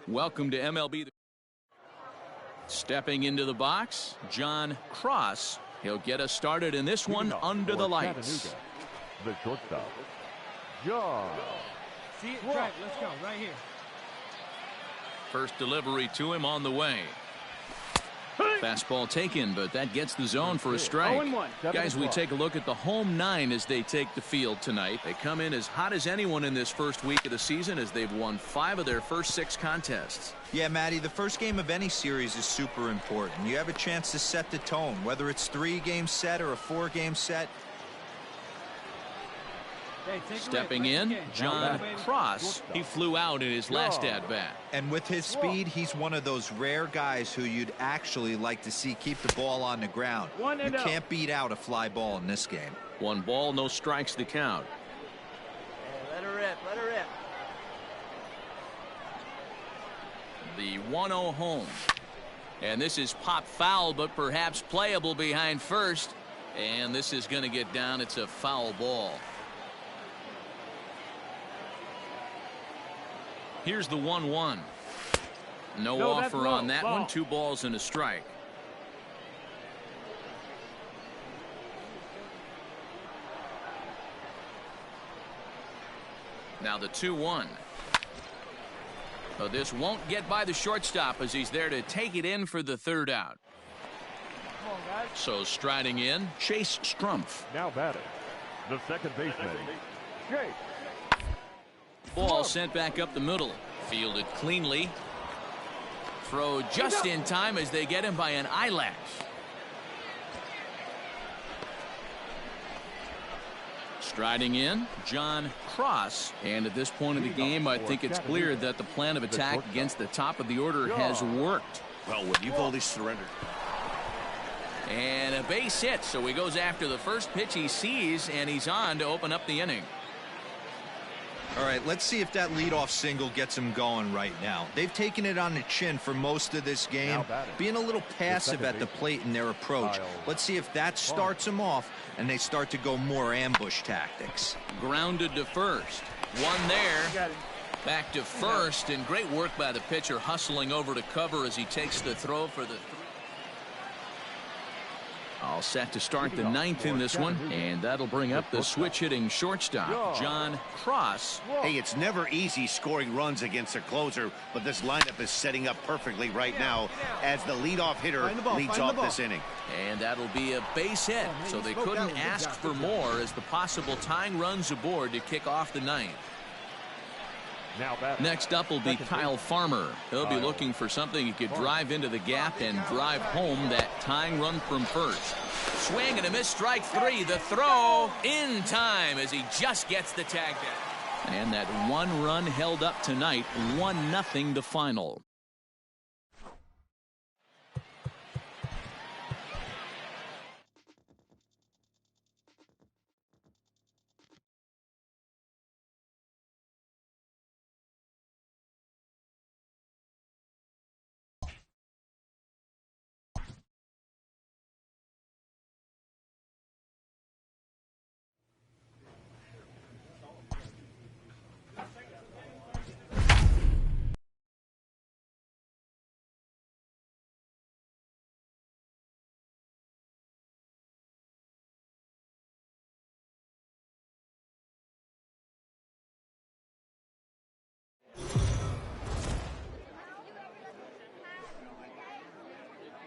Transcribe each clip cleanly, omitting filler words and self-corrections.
Welcome to MLB. Stepping into the box, John Cross. He'll get us started in this one under the lights. The shortstop, John. See it, right, let's go, right here. First delivery to him on the way. Fastball taken, but that gets the zone for a strike. 0-1. Guys, we take a look at the home nine as they take the field tonight. They come in as hot as anyone in this first week of the season as they've won 5 of their first 6 contests. Yeah, Matty, the first game of any series is super important. You have a chance to set the tone, whether it's 3-game set or a 4-game set. Stepping in, John Cross. He flew out in his last at-bat. And with his speed, he's one of those rare guys who you'd actually like to see keep the ball on the ground. You can't beat out a fly ball in this game. 1 ball, no strikes to count. Hey, let her rip, let her rip. The 1-0 home. And this is pop foul, but perhaps playable behind first. And this is going to get down. It's a foul ball. Here's the 1-1. No offer on that one. 2 balls and a strike. Now the 2-1. But this won't get by the shortstop as he's there to take it in for the 3rd out. So striding in, Chase Strumpf. Now batting, the second baseman, Chase. Ball sent back up the middle. Fielded cleanly. Throw just in time as they get him by an eyelash. Striding in, John Cross. And at this point of the game, I think it's clear that the plan of attack against the top of the order has worked. Well, when you've only surrendered. And a base hit, so he goes after the first pitch he sees, and he's on to open up the inning. All right, let's see if that leadoff single gets him going right now. They've taken it on the chin for most of this game, being a little passive at the plate in their approach. Let's see if that starts them off and they start to go more ambush tactics. Grounded to first. One there. Back to first, and great work by the pitcher hustling over to cover as he takes the throw for the all set to start the 9th in this one, and that'll bring up the switch-hitting shortstop, John Cross. Hey, it's never easy scoring runs against a closer, but this lineup is setting up perfectly right now as the leadoff hitter leads off this inning. And that'll be a base hit, so they couldn't ask for more as the possible tying runs aboard to kick off the 9th. Next up will be Kyle Farmer. He'll be looking for something he could drive into the gap and drive home that tying run from first. Swing and a miss, strike 3. The throw in time as he just gets the tag down. And that 1 run held up tonight, 1-0 the final.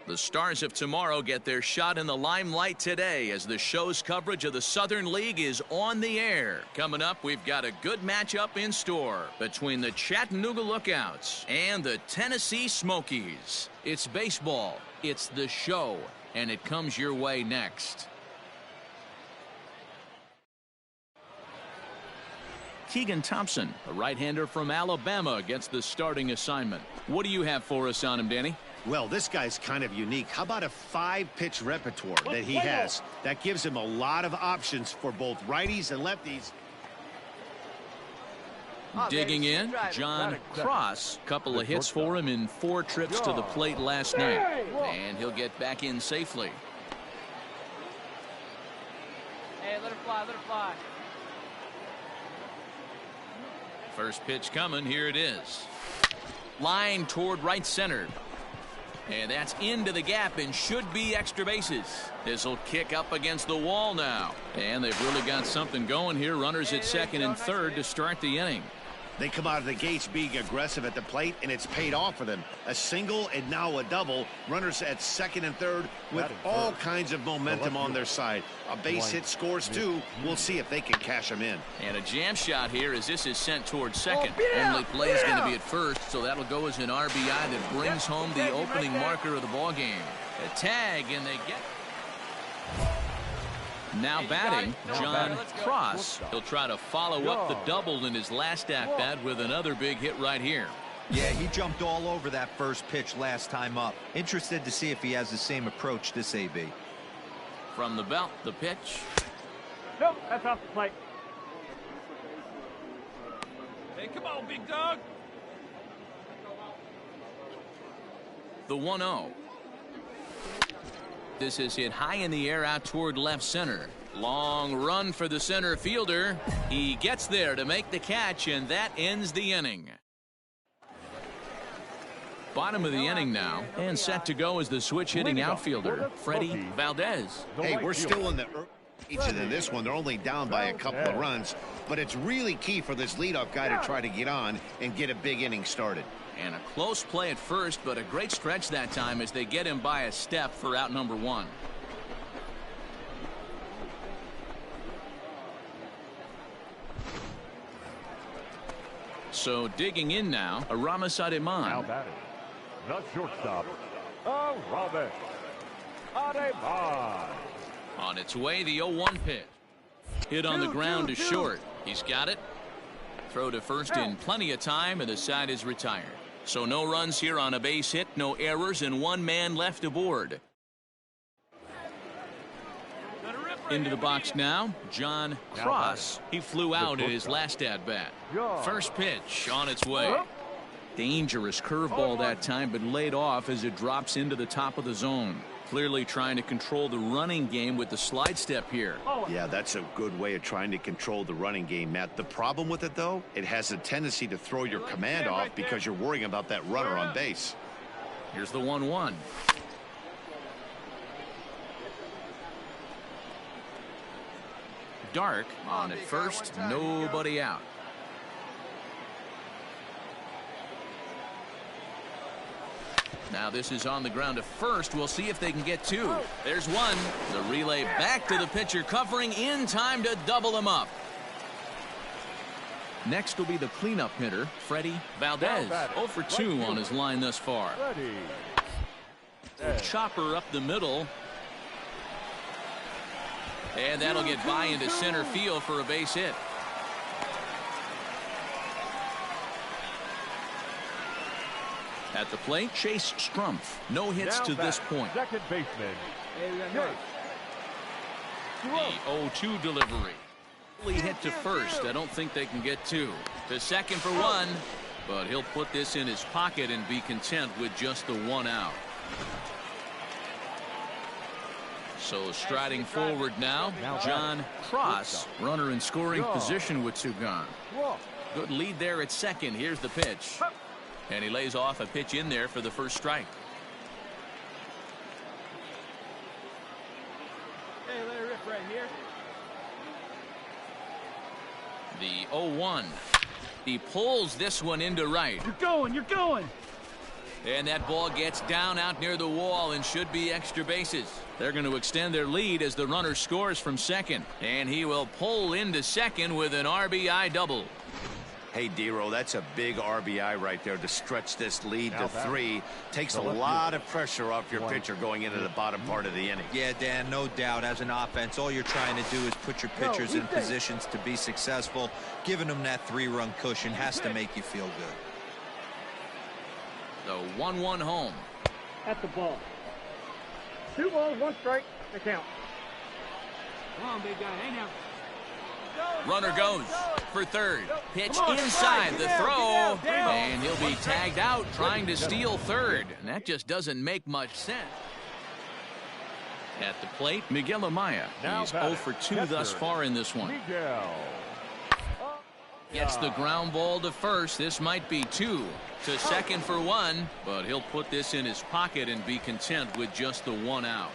The Stars of tomorrow get their shot in the limelight today as the show's coverage of the Southern League is on the air. Coming up, we've got a good matchup in store between the Chattanooga Lookouts and the Tennessee Smokies. It's baseball, it's the show, and it comes your way next. Keegan Thompson, a right-hander from Alabama, gets the starting assignment. What do you have for us on him, Danny? Well, this guy's kind of unique. How about a 5-pitch repertoire that he has? That gives him a lot of options for both righties and lefties. Digging in, John Cross. Couple of hits for him in 4 trips to the plate last night. And he'll get back in safely. Hey, let her fly, let her fly. First pitch coming, here it is. Line toward right center. And that's into the gap and should be extra bases. This will kick up against the wall now. And they've really got something going here. Runners at second and third to start the inning. They come out of the gates being aggressive at the plate, and it's paid off for them. A single and now a double. Runners at second and third with all kinds of momentum on their side. A base hit scores two. We'll see if they can cash them in. And a jam shot here as this is sent towards second. Only play is going to be at first, so that'll go as an RBI that brings home the opening marker of the ball game. A tag, and they get... Now batting, John Cross. He'll try to follow up the double in his last at-bat with another big hit right here. Yeah, he jumped all over that first pitch last time up. Interested to see if he has the same approach this AB. From the belt, the pitch. Nope, that's off the plate. Hey, come on, big dog. The 1-0. This is hit high in the air out toward left center. Long run for the center fielder. He gets there to make the catch, and that ends the inning. Bottom of the inning now, and set to go is the switch-hitting outfielder, Freddie Valdez. Hey, we're still in the each of this one. They're only down by a couple of runs, but it's really key for this leadoff guy to try to get on and get a big inning started. And a close play at first, but a great stretch that time as they get him by a step for out number one. So digging in now, Aramis Ademan. Now batting, the shortstop, Aramis Ademan. On its way, the 0-1 pitch. Hit on the ground to short. He's got it. Throw to first in plenty of time, and the side is retired. So no runs here on a base hit, no errors, and one man left aboard. Into the box now, John Cross. He flew out at his last at-bat. First pitch on its way. Dangerous curveball that time, but laid off as it drops into the top of the zone. Clearly trying to control the running game with the slide step here. Yeah, that's a good way of trying to control the running game, Matt. The problem with it, though, it has a tendency to throw your command off because you're worrying about that runner on base. Here's the 1-1. Dark on at first, nobody out. Now this is on the ground to first. We'll see if they can get two. There's one. The relay back to the pitcher, covering in time to double him up. Next will be the cleanup hitter, Freddie Valdez. 0 for 2 on his line thus far. Chopper up the middle. And that'll get by into center field for a base hit. At the plate, Chase Strumpf. No hits to this point. Second baseman. The 0-2 delivery. Hit to first. I don't think they can get two. To second for one, but he'll put this in his pocket and be content with just the one out. So striding forward now, John Cross, runner in scoring position with two gone. Good lead there at second. Here's the pitch. And he lays off a pitch in there for the first strike. Hey, let it rip right here. The 0-1. He pulls this one into right. You're going, you're going. And that ball gets down out near the wall and should be extra bases. They're going to extend their lead as the runner scores from second. And he will pull into second with an RBI double. Hey, Dero, that's a big RBI right there to stretch this lead to 3. Takes a lot of pressure off your pitcher going into the bottom part of the inning. Yeah, Dan, no doubt. As an offense, all you're trying to do is put your pitchers in positions to be successful. Giving them that 3-run cushion has to make you feel good. The 1-1 home. At the ball. 2 balls, 1 strike. The count. Come on, big guy. Hey, now. Runner goes for third. Pitch inside the throw, and he'll be tagged out trying to steal third. And that just doesn't make much sense. At the plate, Miguel Amaya. He's 0 for 2 thus far in this one. Gets the ground ball to first. This might be 2. To second for 1, but he'll put this in his pocket and be content with just the 1 out.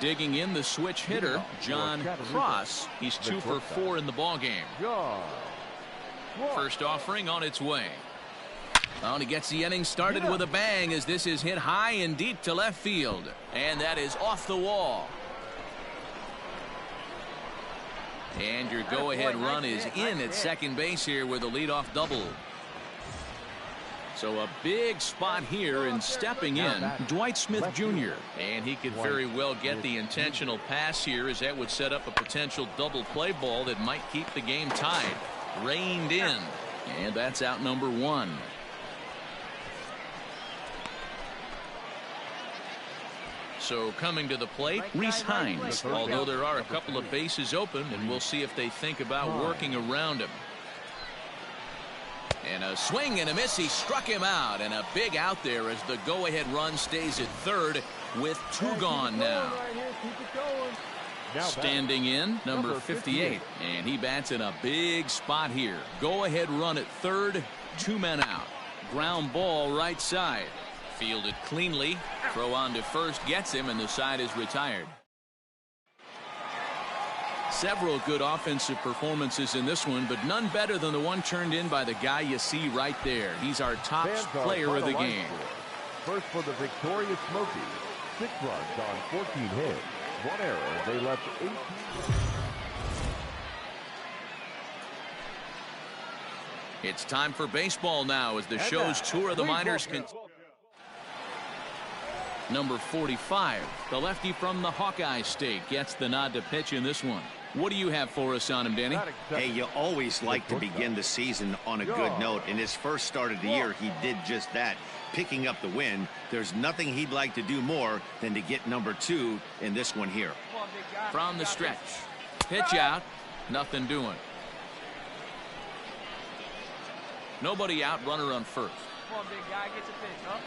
Digging in the switch hitter, John Cross. He's 2 for 4 in the ballgame. First offering on its way. Oh, and he gets the inning started with a bang as this is hit high and deep to left field. And that is off the wall. And your go-ahead run is in at second base here with a leadoff double. So a big spot here, and stepping in, Dwight Smith Jr. And he could very well get the intentional pass here, as that would set up a potential double play ball that might keep the game tied. Reined in. And that's out number 1. So coming to the plate, Rhys Hines. Although there are a couple of bases open, and we'll see if they think about working around him. And a swing and a miss. He struck him out, and a big out there as the go-ahead run stays at third with 2 gone now. Standing in, number 58, and he bats in a big spot here. Go-ahead run at third, 2 men out. Ground ball right side. Fielded cleanly. Throw on to first gets him, and the side is retired. Several good offensive performances in this one, but none better than the one turned in by the guy you see right there. He's our top player of the game. First for the victorious Smokies. 6 runs on 14 hits. 1 error. They left 18. It's time for baseball now as the show's tour of the minors continues. Number 45, the lefty from the Hawkeye State, gets the nod to pitch in this one. What do you have for us on him, Danny? Hey, you always like to begin the season on a good note. In his first start of the year, he did just that, picking up the win. There's nothing he'd like to do more than to get number 2 in this one here. From the stretch. Pitch out. Nothing doing. Nobody out. Runner on first. Come on, big guy. Gets a pitch, huh?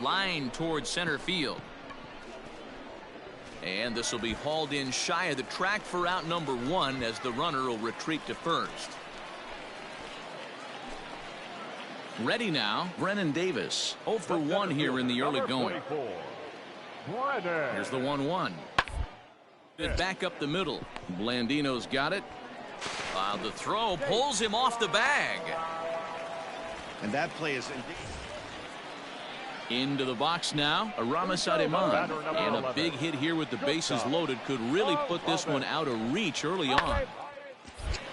Line towards center field. And this will be hauled in shy of the track for out number 1 as the runner will retreat to first. Ready now, Brennan Davis. 0 for 1 here in the early going. Here's the 1-1. Back up the middle. Blandino's got it. The throw pulls him off the bag. And that play is into the box now, Aramis Ademan. And a big hit here with the bases loaded could really put this one out of reach early on.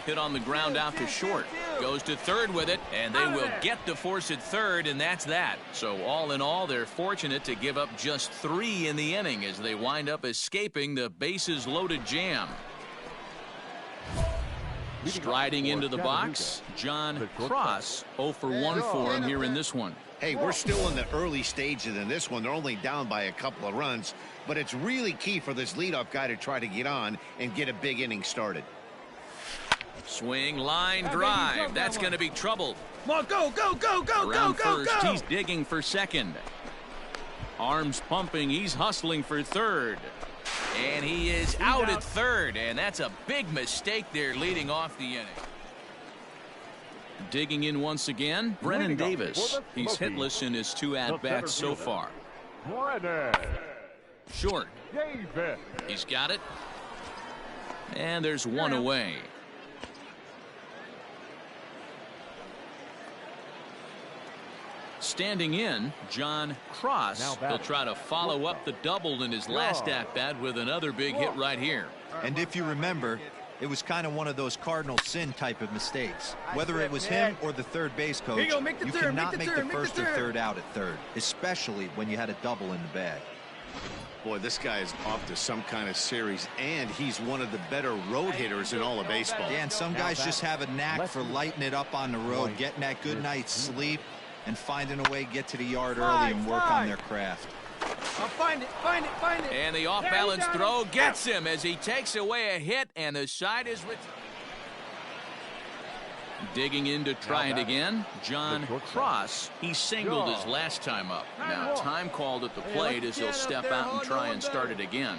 Hit on the ground out to short. Goes to third with it, and they will get the force at third, and that's that. So all in all, they're fortunate to give up just 3 in the inning as they wind up escaping the bases loaded jam. Striding into the box, John Cross. 0 for 1 for him here in this one. Hey, we're still in the early stages in this one. They're only down by a couple of runs, but it's really key for this leadoff guy to try to get on and get a big inning started. Swing, line, drive. That's going to be trouble. Come on, go, go, go, go, Around go, go, first, go. he's digging for second. Arms pumping, he's hustling for third. And he is out at third, and that's a big mistake there leading off the inning. Digging in once again, Brennan Davis. He's hitless in his 2 at-bats so far. Short. He's got it. And there's 1 away. Standing in, John Cross. He'll try to follow up the double in his last at-bat with another big hit right here. And if you remember, it was kind of one of those cardinal sin type of mistakes. Whether it was him or the third base coach, you cannot make the first or third out at third, especially when you had a double in the bag. Boy, this guy is off to some kind of series, and he's one of the better road hitters in all of baseball. Yeah, and some guys just have a knack for lighting it up on the road, getting that good night's sleep, and finding a way to get to the yard early and work on their craft. I'll find it, find it, find it. And the off-balance throw gets him as he takes away a hit, and the side is Digging in to try it again, John Cross. He singled his last time up. Now time called at the plate as he'll step out and try and start it again.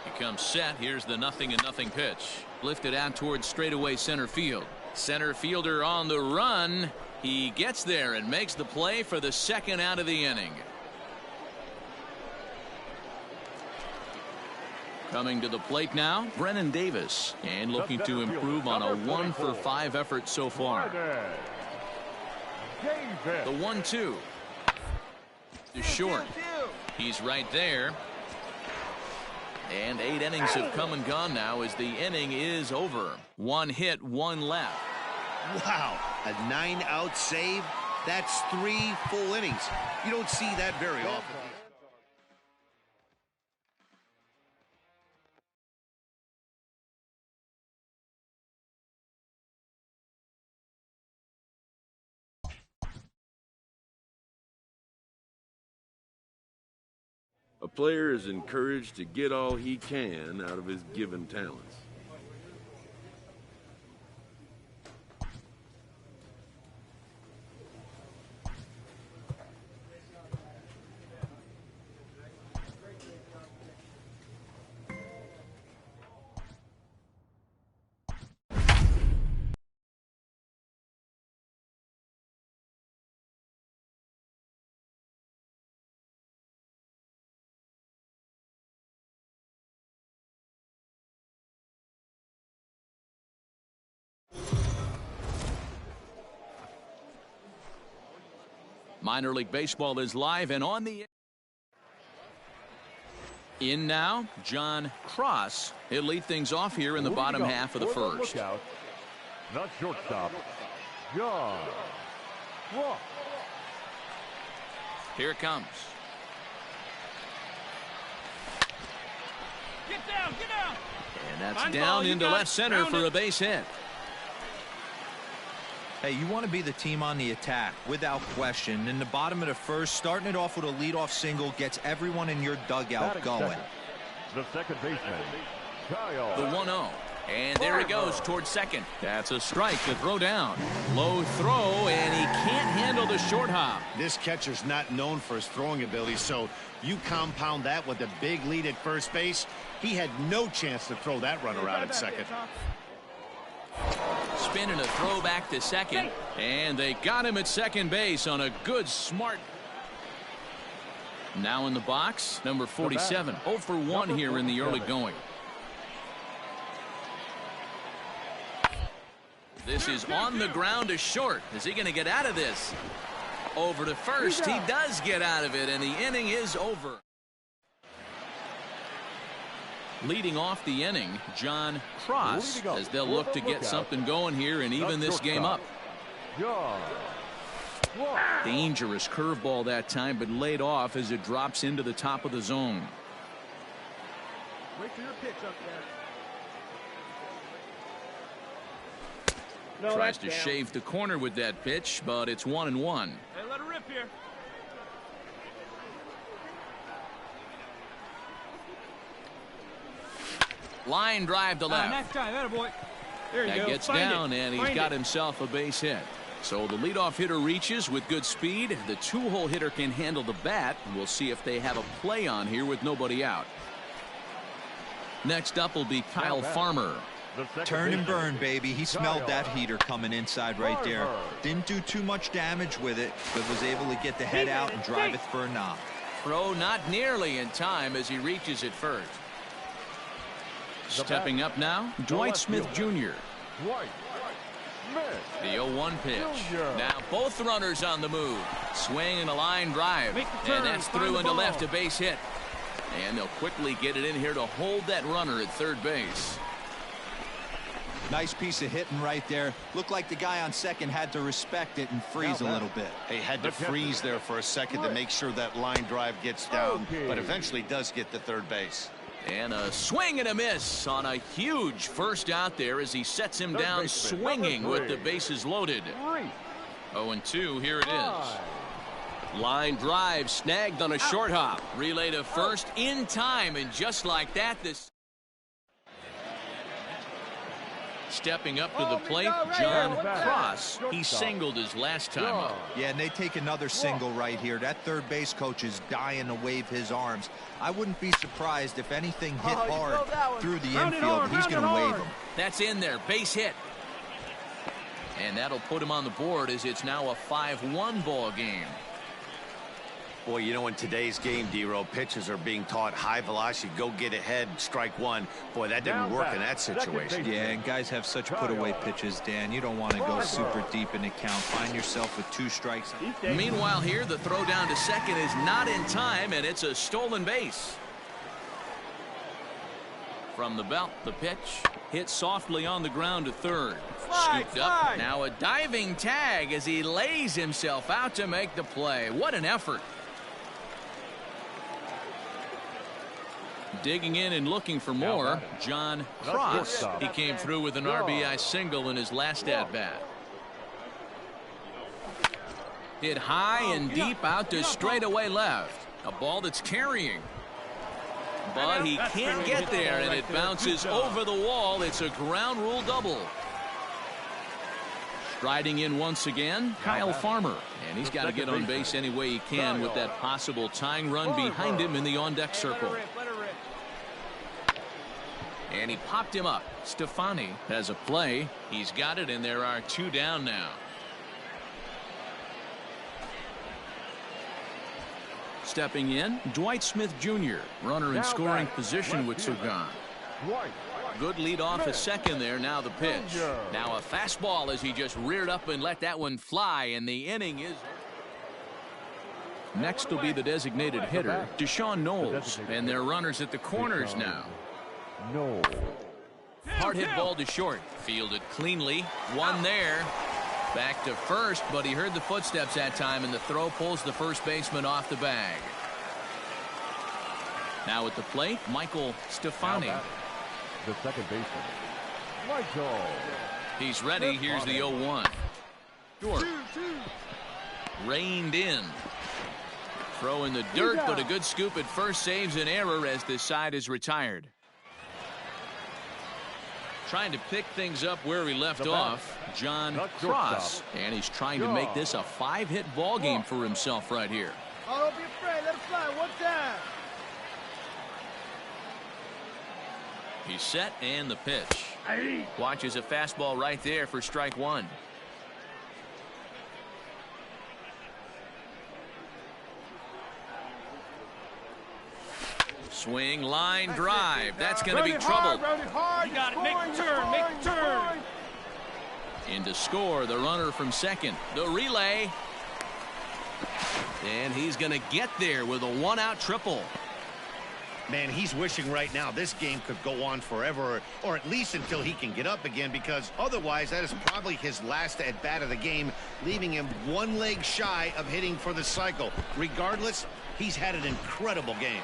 He comes set. Here's the 0-0 pitch. Lifted out towards straightaway center field. Center fielder on the run. He gets there and makes the play for the second out of the inning. Coming to the plate now, Brennan Davis, and looking to improve on a 1-for-5 effort so far. The 1-2 is short. He's right there. And 8 innings have come and gone now as the inning is over. 1 hit, 1 left. Wow, a 9-out save. That's 3 full innings. You don't see that very often. A player is encouraged to get all he can out of his given talents. Minor League Baseball is live and on the in now, John Cross. He'll lead things off here in the bottom half of the first. The shortstop, John Cross. Here it comes. Get down, get down. And that's Fine down ball, into left center for a base hit. Hey, you want to be the team on the attack, without question. In the bottom of the first, starting it off with a leadoff single gets everyone in your dugout going. The second baseman, Kyle. The 1-0. And there he goes towards second. That's a strike to throw down. Low throw, and he can't handle the short hop. This catcher's not known for his throwing ability, so you compound that with a big lead at first base. He had no chance to throw that runner out at second. Spin and a throw back to second, and they got him at second base on a good, smart. Now in the box, number 47. 0 for 1 here in the early going. This is on the ground to short. Is he going to get out of this? Over to first. He does get out of it, and the inning is over. Leading off the inning, John Cross, as they'll look to get something going here and even this game up. Dangerous curveball that time, but laid off as it drops into the top of the zone. Wait for your pitch up there. Tries to shave the corner with that pitch, but it's 1-1. Hey, let her rip here. Line drive to left. Next time, that boy. There you go. That gets down, and he's got himself a base hit. So the leadoff hitter reaches with good speed. The 2-hole hitter can handle the bat. We'll see if they have a play on here with nobody out. Next up will be Kyle Farmer. Turn and burn, baby. He smelled that heater coming inside right there. Didn't do too much damage with it, but was able to get the head out and drive it for a knock. Throw not nearly in time as he reaches it first. Stepping up now, Dwight Smith Jr. The 0-1 pitch. Now both runners on the move. Swing and a line drive. And that's through into left, a base hit. And they'll quickly get it in here to hold that runner at third base. Nice piece of hitting right there. Looked like the guy on second had to respect it and freeze a little bit. He had to freeze there for a second to make sure that line drive gets down, but eventually does get to third base. And a swing and a miss on a huge first out there as he sets him down swinging with the bases loaded. 0-2, here it is. Line drive snagged on a short hop. Relay to first in time, and just like that, this Stepping up to the plate, John Cross. He singled his last time up. Yeah, and they take another single right here. That third base coach is dying to wave his arms. I wouldn't be surprised if anything hit hard through the infield. He's going to wave them. That's in there. Base hit. And that'll put him on the board as it's now a 5-1 ball game. Boy, you know, in today's game, D-Row, pitchers are being taught high velocity, go get ahead, strike one. Boy, that didn't work in that situation. Yeah, and guys have such put-away pitches, Dan. You don't want to go super deep in the count. Find yourself with 2 strikes. Meanwhile here, the throw down to second is not in time, and it's a stolen base. From the belt, the pitch hit softly on the ground to third. Scooped up. Now a diving tag as he lays himself out to make the play. What an effort. Digging in and looking for more, John Cross. He came through with an RBI single in his last at-bat. Hit high and deep out to straightaway left. A ball that's carrying. But he can't get there, and it bounces over the wall. It's a ground rule double. Striding in once again, Kyle Farmer. And he's got to get on base any way he can with that possible tying run behind him in the on-deck circle. And he popped him up. Stefani has a play. He's got it, and there are 2 down now. Stepping in, Dwight Smith Jr., runner in scoring position with Sugan. Good lead off a second there. Now the pitch. Now a fastball as he just reared up and let that one fly, and the inning is. Next will be the designated hitter, Deshaun Knowles, and their runners at the corners now. Hard hit ball to short. Fielded cleanly. One there. Back to first, but he heard the footsteps that time, and the throw pulls the first baseman off the bag. Now at the plate, Michael Stefani. The second baseman, Michael. He's ready. Here's the 0-1. Short. Reined in. Throw in the dirt, but a good scoop at first saves an error as this side is retired. Trying to pick things up where he left off, John Cross. And he's trying to make this a 5-hit ball game for himself right here. Oh, don't be afraid. Let it fly. One time. He's set, and the pitch. Watches a fastball right there for strike 1. Swing, line drive. That's going to be trouble. You got it. Make a turn. Make a turn. In to score, the runner from second. The relay. And he's going to get there with a 1-out triple. Man, he's wishing right now this game could go on forever, or at least until he can get up again, because otherwise that is probably his last at-bat of the game, leaving him 1 leg shy of hitting for the cycle. Regardless, he's had an incredible game.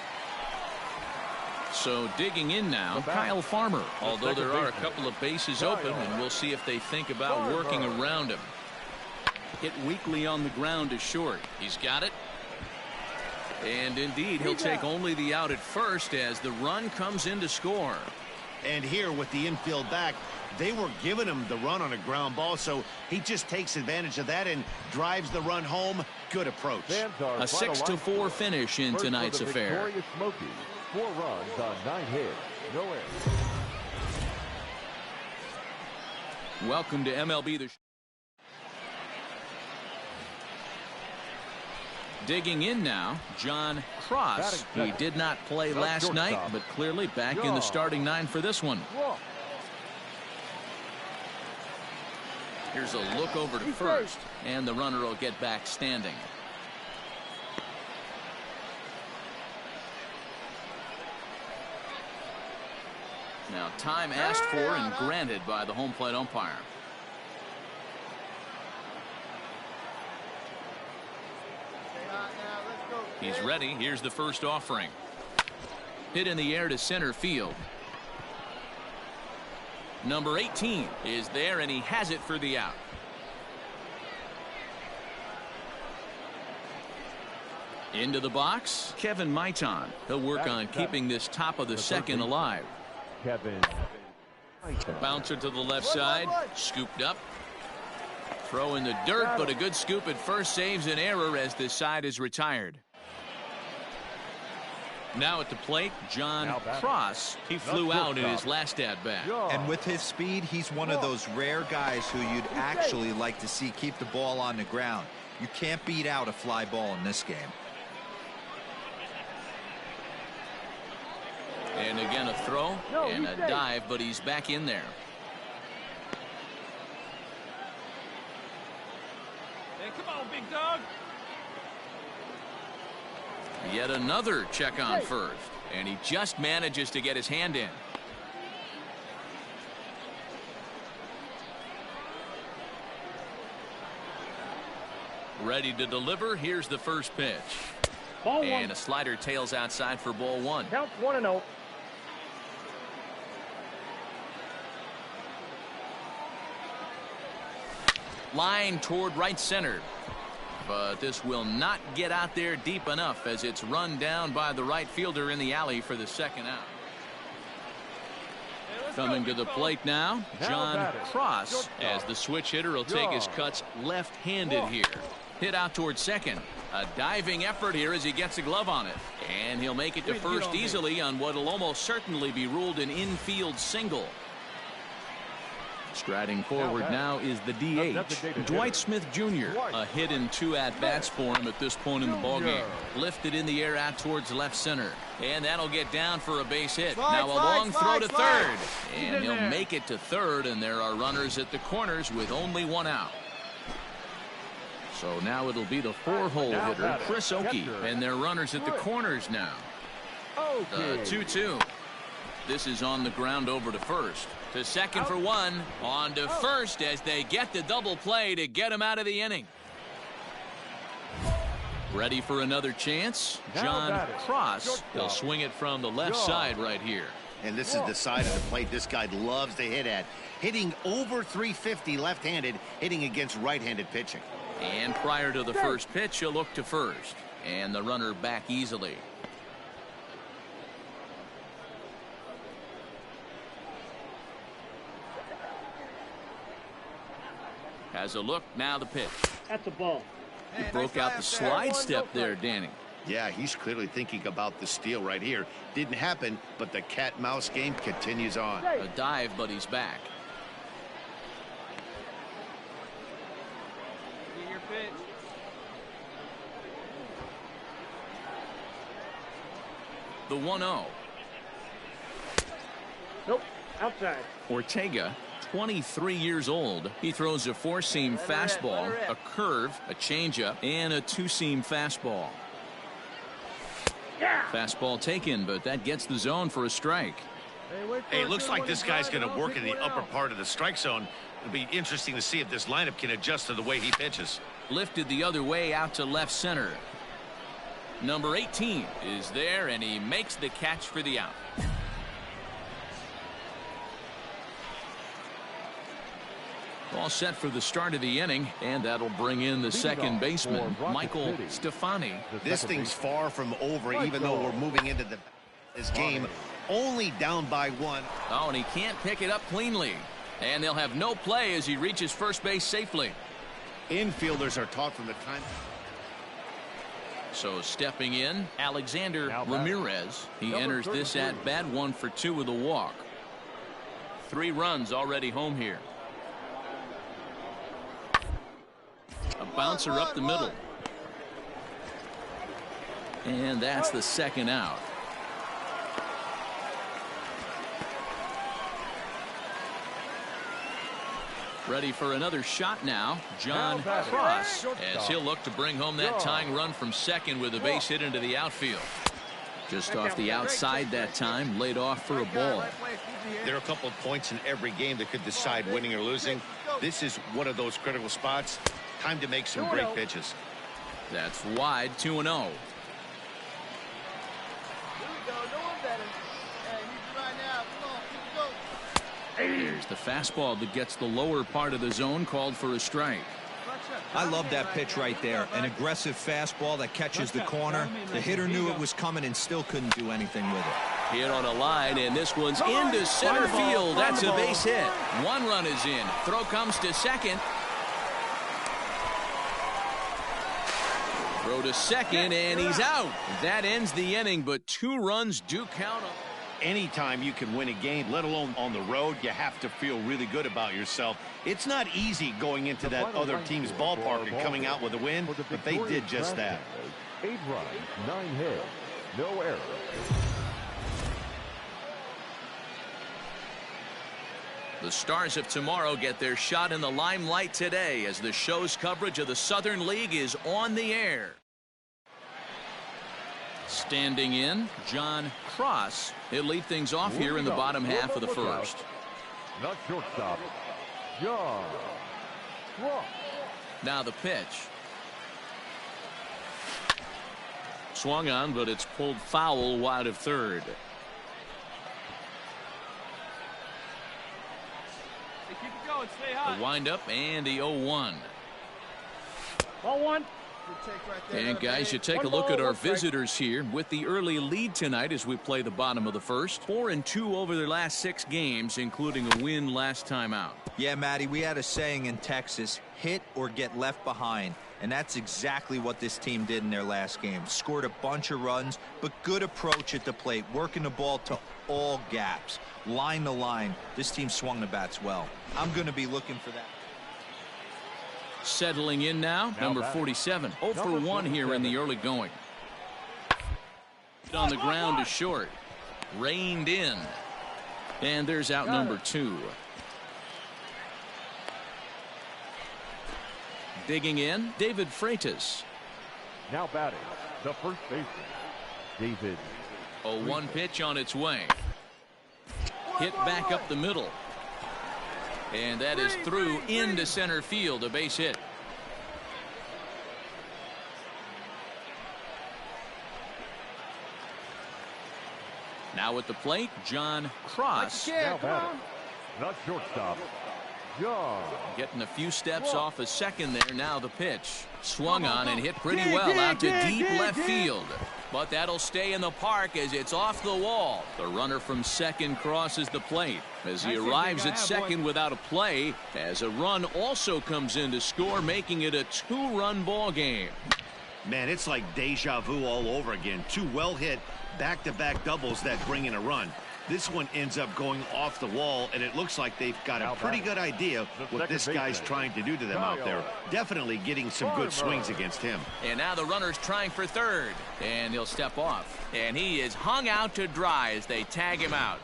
So digging in now, Kyle Farmer, although there are a couple of bases open, and we'll see if they think about working around him. Hit weakly on the ground to short. He's got it. And indeed, he'll take only the out at first as the run comes in to score. And here with the infield back, they were giving him the run on a ground ball, so he just takes advantage of that and drives the run home. Good approach. A 6-4 finish in tonight's affair. 4 runs on 9 hits, no errors. Welcome to MLB. Digging in now, John Cross. He did not play last night, but clearly back in the starting 9 for this one. Here's a look over to first, and the runner will get back standing. Now time asked for and granted by the home plate umpire. He's ready. Here's the first offering. Hit in the air to center field. Number 18 is there, and he has it for the out. Into the box, Kevin Maitan. He'll work on keeping this top of the second alive. Kevin Bouncer to the left side, scooped up. Throw in the dirt, but a good scoop at first saves an error as this side is retired. Now at the plate, John Cross. He flew out in his last at-bat. And with his speed, he's one of those rare guys who you'd actually like to see keep the ball on the ground. You can't beat out a fly ball in this game. And again a throw and a dive, but he's back in there. Hey, come on, big dog. Yet another check on first, and he just manages to get his hand in. Ready to deliver. Here's the first pitch. Ball one. And a slider tails outside for ball one. Counts 1-0. Line toward right center. But this will not get out there deep enough as it's run down by the right fielder in the alley for the second out. Coming to the plate now, John Cross, as the switch hitter will take his cuts left-handed here. Hit out towards second. A diving effort here as he gets a glove on it. And he'll make it to first easily on what will almost certainly be ruled an infield single. Striding forward now is the DH, Dwight Smith Jr. A hit in 2 at-bats for him at this point in the ballgame. Lifted in the air out towards left center. And that'll get down for a base hit. Now a long throw to third. And he'll make it to third, and there are runners at the corners with only 1 out. So now it'll be the 4-hole hitter, Chris Oakey. And there are runners at the corners now. The 2-2. This is on the ground over to first. To second for 1. On to first as they get the double play to get him out of the inning. Ready for another chance? John Cross. He'll swing it from the left side right here. And this is the side of the plate this guy loves to hit at. Hitting over 350 left-handed, hitting against right-handed pitching. And prior to the first pitch, he'll look to first. And the runner back easily. Has a look, now the pitch. That's a ball. He broke out the slide step there, Danny. Yeah, he's clearly thinking about the steal right here. Didn't happen, but the cat-mouse game continues on. A dive, but he's back. Get your pitch. The 1-0. Nope, outside. Ortega, 23 years old. He throws a 4-seam fastball, a curve, a changeup, and a 2-seam fastball. Fastball taken, but that gets the zone for a strike. Hey, it looks like this guy's going to work in the upper part of the strike zone. It'll be interesting to see if this lineup can adjust to the way he pitches. Lifted the other way out to left center. Number 18 is there, and he makes the catch for the out. All set for the start of the inning, and that'll bring in the second baseman, Michael Stefani. This thing's far from over, even though we're moving into this game only down by 1. Oh, and he can't pick it up cleanly. And they'll have no play as he reaches first base safely. Infielders are taught from the time. So stepping in, Alexander Ramirez. He enters this at bat 1 for 2 with a walk. 3 runs already home here. A bouncer up the middle. And that's the second out. Ready for another shot now, John Cross, as he'll look to bring home that tying run from second with a base hit into the outfield. Just off the outside that time, laid off for a ball. There are a couple of points in every game that could decide winning or losing. This is one of those critical spots. Time to make some great pitches. That's wide, 2-0. Here's the fastball that gets the lower part of the zone, called for a strike. I love that pitch right there. An aggressive fastball that catches the corner. The hitter knew it was coming and still couldn't do anything with it. Hit on a line, and this one's into center field. That's a base hit. One run is in. Throw comes to second. Throw to second, and he's out. That ends the inning, but 2 runs do count. Anytime you can win a game, let alone on the road, you have to feel really good about yourself. It's not easy going into that other team's ballpark and coming out with a win, but they did just that. 8 runs, 9 hits, no errors. The Stars of tomorrow get their shot in the limelight today as the show's coverage of the Southern League is on the air. Standing in, John Cross. He'll lead things off here in the bottom half of the first. Not shortstop, John Cross. Now the pitch. Swung on, but it's pulled foul wide of third. Hey, keep it going. Stay hot. The windup and the 0-1. Ball 1. And guys, you take a look at our visitors here with the early lead tonight as we play the bottom of the first. 4-2 over their last 6 games, including a win last time out. Yeah, Matty, we had a saying in Texas, hit or get left behind. And that's exactly what this team did in their last game. Scored a bunch of runs, but good approach at the plate, working the ball to all gaps. Line to line, this team swung the bats well. I'm going to be looking for that. Settling in now number 47. 0 for 1 here in the early going. On the ground to short. Reined in. And there's out number 2. Digging in, David Freitas. Now batting, the first baseman, David. 0-1 pitch on its way. Hit back up the middle. And that is through into center field, a base hit. Now at the plate, John Cross. Now batting, not shortstop, John. Getting a few steps off a second there. Now the pitch. Swung on and hit pretty well out to deep left field. But that'll stay in the park as it's off the wall. The runner from second crosses the plate as he arrives at second without a play, as a run also comes in to score, making it a 2-run ball game. Man, it's like deja vu all over again. 2 well-hit back-to-back doubles that bring in a run. This one ends up going off the wall, and it looks like they've got a pretty good idea what this guy's trying to do to them out there. Definitely getting some good swings against him. And now the runner's trying for third, and he'll step off. And he is hung out to dry as they tag him out.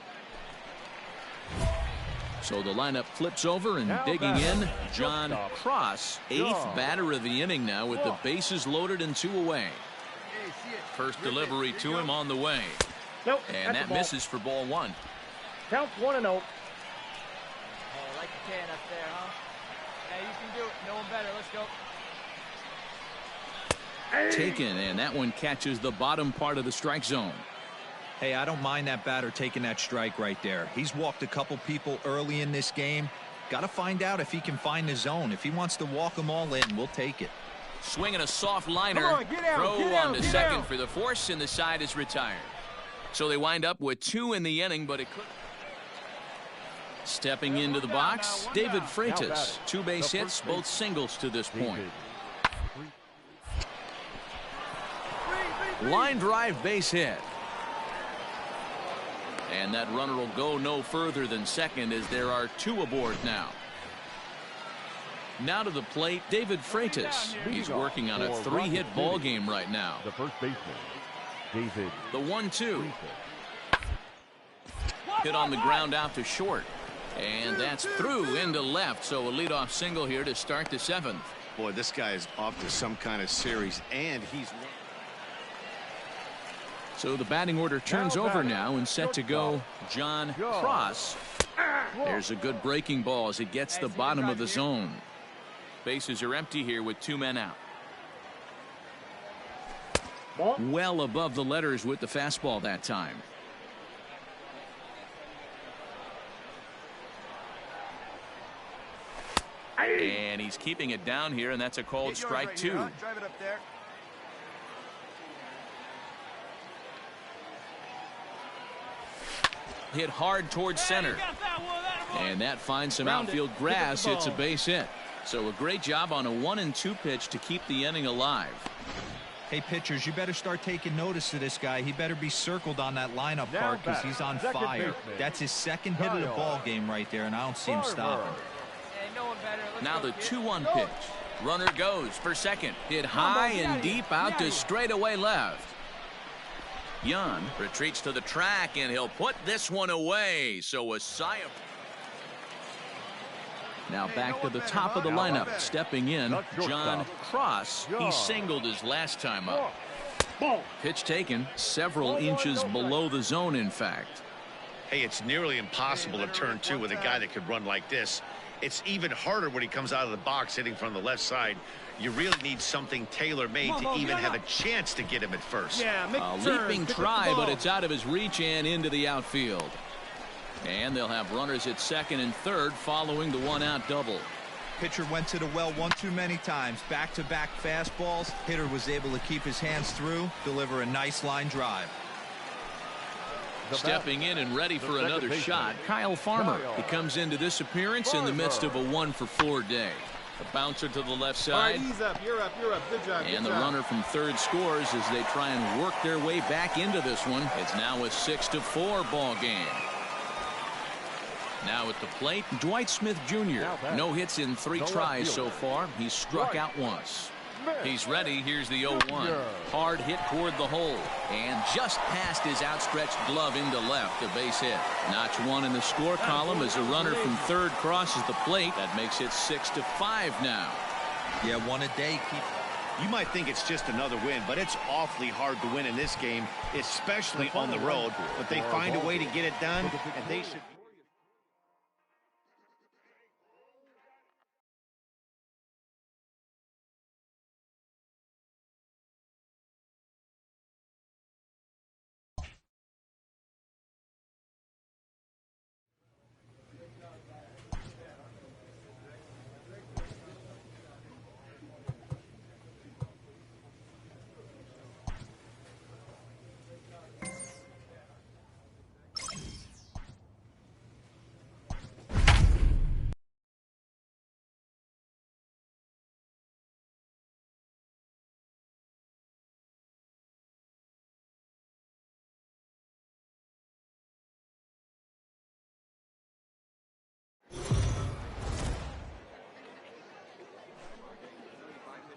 So the lineup flips over, and digging in, John Cross, 8th batter of the inning now with the bases loaded and 2 away. First delivery to him on the way. Nope, and that misses for ball 1. Counts 1-0. Hey, like you can up there, huh? Hey, you can do it. No one better. Let's go. Taken, and that one catches the bottom part of the strike zone. Hey, I don't mind that batter taking that strike right there. He's walked a couple people early in this game. Got to find out if he can find the zone. If he wants to walk them all in, we'll take it. Swinging a soft liner. On, Throw on to second for the force, and the side is retired. So they wind up with 2 in the inning, but it could. Stepping into the box, David Freitas. 2 base hits, both singles to this point. Line drive base hit. And that runner will go no further than second as there are 2 aboard now. Now to the plate, David Freitas. He's working on a 3-hit ball game right now. The first baseman, David. The 1-2. Hit on the ground out to short. And that's through into left. So a leadoff single here to start the 7th. Boy, this guy is off to some kind of series, and he's... So the batting order turns over now and set to go John Cross. There's a good breaking ball as it gets the bottom of the zone. Bases are empty here with 2 men out. Well above the letters with the fastball that time. And he's keeping it down here, and that's a called strike 2. Drive it up there. hit hard towards center. And that finds some outfield grass. It's a base hit. So a great job on a 1-2 pitch to keep the inning alive. Hey, pitchers, you better start taking notice of this guy. He better be circled on that lineup card because he's on fire. That's his second hit of the ball game right there, and I don't see him stopping. Now the 2-1 pitch. Runner goes for second. Hit high and deep out to straightaway left. Young retreats to the track, and he'll put this one away. So a sigh of... Now back to the top of the lineup. Stepping in, John Cross. He singled his last time up. Pitch taken several inches below the zone, in fact. Hey, it's nearly impossible to turn two with a guy that could run like this. It's even harder when he comes out of the box hitting from the left side. You really need something tailor-made to even have a chance to get him at first. A leaping try, but it's out of his reach and into the outfield. And they'll have runners at second and third following the one-out double. Pitcher went to the well one too many times. Back-to-back fastballs. Hitter was able to keep his hands through, deliver a nice line drive. Stepping in and ready for another shot, Kyle Farmer. He comes into this appearance in the midst of a 1-for-4 day. The bouncer to the left side. He's up. You're up. Good job. And the runner from third scores as they try and work their way back into this one. It's now a 6-4 ball game. Now at the plate, Dwight Smith Jr. No hits in 3 tries so far. He's struck out once. He's ready. Here's the 0-1. Hard hit toward the hole. And just past his outstretched glove into left, a base hit. Notch 1 in the score column as a runner from third crosses the plate. That makes it 6-5 now. Yeah, one a day. You might think it's just another win, but it's awfully hard to win in this game, especially on the road. But they find a way to get it done, and they should...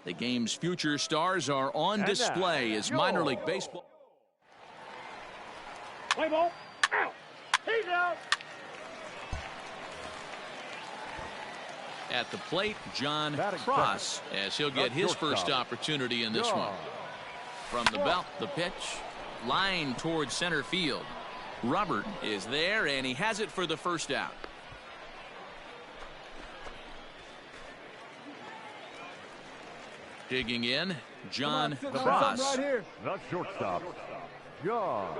The game's future stars are on display as minor league baseball. Play ball. Out. He's out. At the plate, John Cross, as he'll get his first opportunity in this one. From the belt, the pitch, line towards center field. Robert is there, and he has it for the first out. Digging in, John Cross. Right here. The shortstop, John.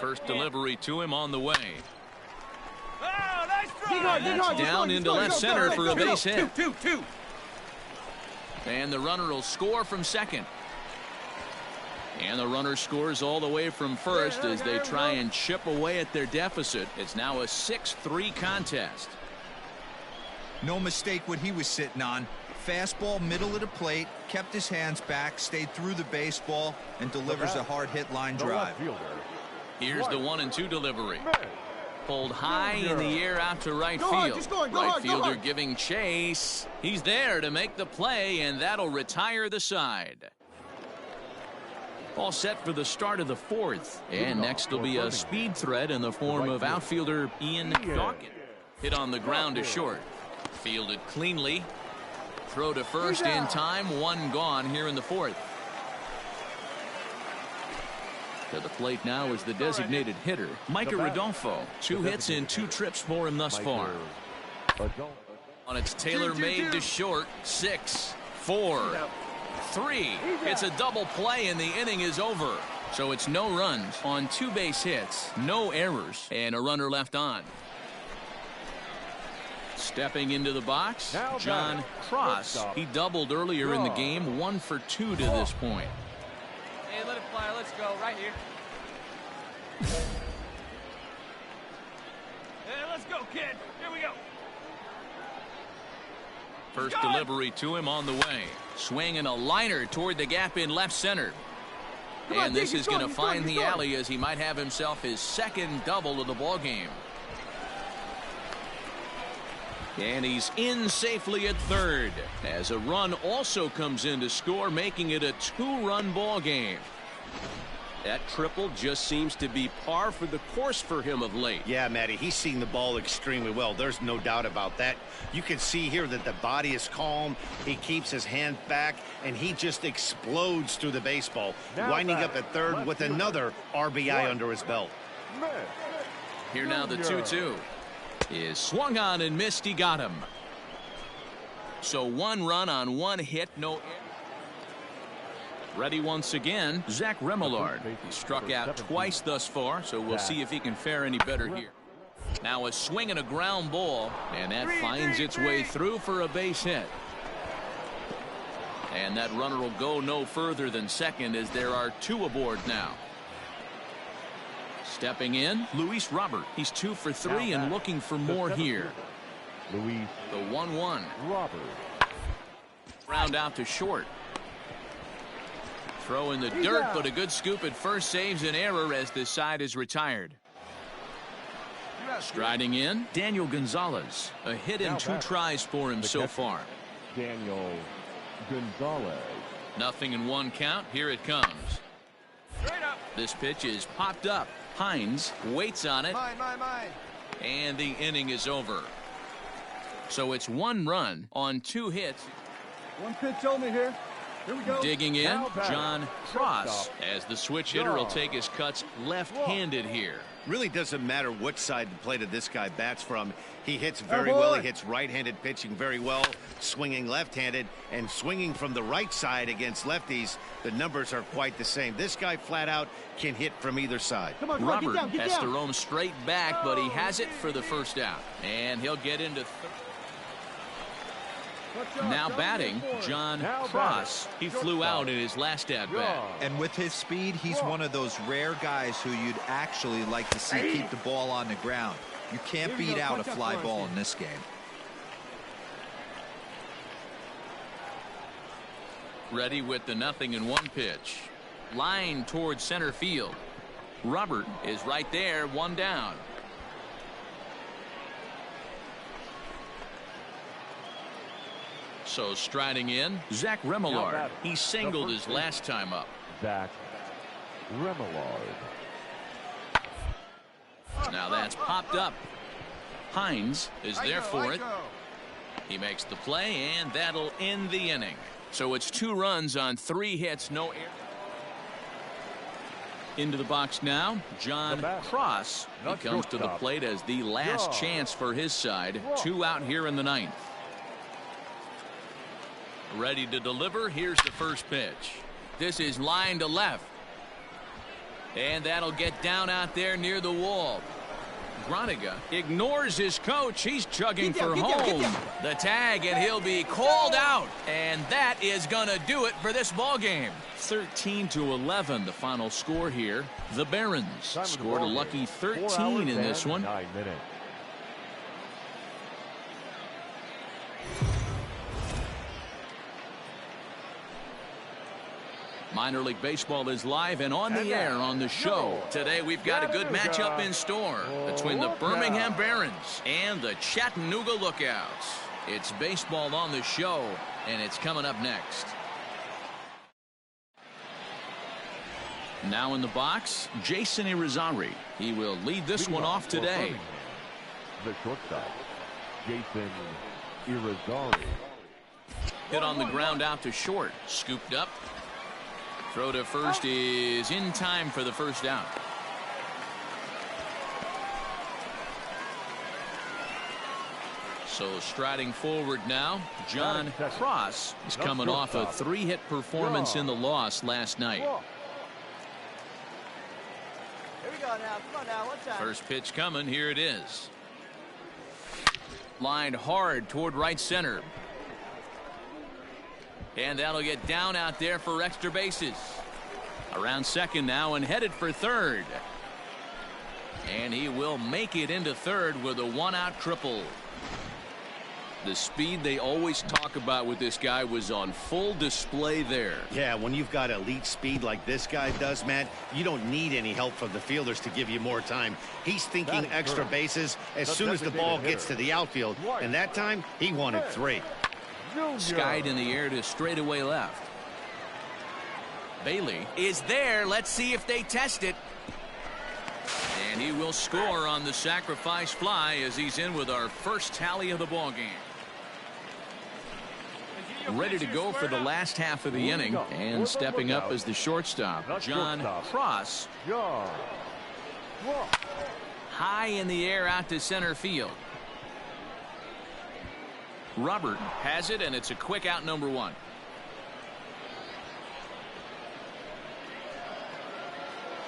First delivery to him on the way. Oh, nice throw. That's down into left center for a base hit. And the runner will score from second. And the runner scores all the way from first as they try and chip away at their deficit. It's now a 6-3 contest. No mistake what he was sitting on. Fastball, middle of the plate, kept his hands back, stayed through the baseball, and delivers a hard hit line drive. Here's the 1-2 delivery. Pulled high in the air out to right field. Right fielder giving chase. He's there to make the play, and that'll retire the side. All set for the start of the fourth. And next will be a speed threat in the form of outfielder Ian Dawkins. Hit on the ground to short. Fielded cleanly. Throw to first in time. One gone here in the fourth. To the plate now is the designated hitter, Micah Rodolfo. 2 hits and 2 trips for him thus far. On its tailor-made to short. 6, 4, 3. It's a double play and the inning is over. So it's no runs on 2 base hits, no errors, and a runner left on. Stepping into the box, John Cross. He doubled earlier in the game, 1 for 2 to this point. Hey, let it fly. Let's go right here. Let's go, kid. Here we go. First delivery to him on the way. Swinging a liner toward the gap in left center. And this is going to find the alley as he might have himself his second double of the ball game. And he's in safely at third as a run also comes in to score, making it a 2-run ball game. That triple just seems to be par for the course for him of late. Yeah, Matty, he's seen the ball extremely well. There's no doubt about that. You can see here that the body is calm. He keeps his hand back, and he just explodes through the baseball, winding up at third with another RBI under his belt. Here now the 2-2 is swung on and missed. He got him. So 1 run on 1 hit, no error. Ready once again, Zach Remillard. He struck out twice thus far, so we'll see if he can fare any better here. Now a swing and a ground ball, and that finds its way through for a base hit. And that runner will go no further than second as there are 2 aboard now. Stepping in, Luis Robert. He's 2 for 3 and looking for more here. Luis The 1-1. Robert. Round out to short. Throw in the dirt, but a good scoop at first saves an error as this side is retired. Striding in, Daniel Gonzalez. A hit in 2 tries for him so far. Daniel Gonzalez. Nothing in 1 count. Here it comes. This pitch is popped up. Hines waits on it. And the inning is over. So it's 1 run on 2 hits. 1 pitch only here. Here we go. Digging in, John Cross, as the switch hitter will take his cuts left-handed here. Really doesn't matter what side of the plate this guy bats from. He hits very well. He hits right-handed pitching very well, swinging left-handed, and swinging from the right side against lefties. The numbers are quite the same. This guy flat out can hit from either side. Come on, Robert get down. has to roam straight back, but he has it for the first out. And he'll get into third. Now batting, John Cross. He flew out in his last at-bat. And with his speed, he's one of those rare guys who you'd actually like to see keep the ball on the ground. You can't beat out a fly ball in this game. Ready with the 0-1 pitch. Line towards center field. Robert is right there, 1 down. So striding in, Zach Remillard. He singled his last time up. Zach Remillard. Now that's popped up. Hines is there for it. He makes the play, and that'll end the inning. So it's 2 runs on 3 hits, no error. Into the box now, John Cross. He comes to the plate as the last chance for his side. 2 out here in the 9th. Ready to deliver. Here's the first pitch. This is line to left. And that'll get down out there near the wall. Groniga ignores his coach. He's chugging for home. The tag, and he'll be called out. And that is going to do it for this ball game. 13-11, the final score here. The Barons scored a lucky 13 in this one. 9 minutes. Minor League Baseball is live and on the air on the show. Today we've got a good matchup in store between the Birmingham Barons and the Chattanooga Lookouts. It's baseball on the show, and it's coming up next. Now in the box, Jason Irizarry. He will lead this one off today. The shortstop, Jason Irizarry. Hit on the ground out to short. Scooped up. Throw to first is in time for the first out. So striding forward now, John Cross is coming off a 3-hit performance in the loss last night. Here we go now. Come on now. One time. First pitch coming. Here it is. Lined hard toward right center. And that'll get down out there for extra bases. Around second now and headed for third. And he will make it into third with a one-out triple. The speed they always talk about with this guy was on full display there. Yeah, when you've got elite speed like this guy does, Matt, you don't need any help from the fielders to give you more time. He's thinking extra bases as soon as the ball gets to the outfield. And that time, he wanted 3. Skied in the air to straightaway left. Bailey is there. Let's see if they test it. And he will score on the sacrifice fly as he's in with our first tally of the ball game. Ready to go for the last half of the inning, and stepping up as the shortstop, John Cross. High in the air out to center field. Robert has it, and it's a quick out, number 1.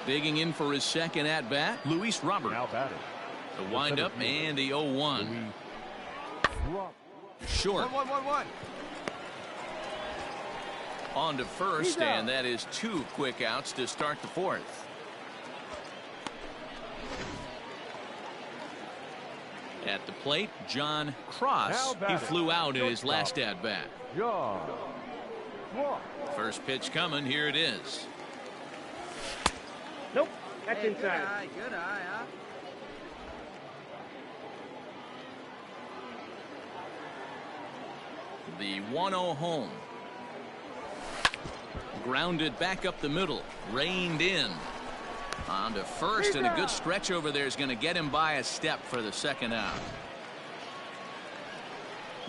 Digging in for his second at bat, Luis Robert. The windup and the 0-1. Short. 1-1-1-1. On to first, and that is 2 quick outs to start the 4th. At the plate, John Cross. He flew out in his last at bat. First pitch coming. Here it is. Nope, that's inside. Good eye, huh? The 1-0 home. Grounded back up the middle. Reined in. On to first, and a good stretch over there is going to get him by a step for the second out.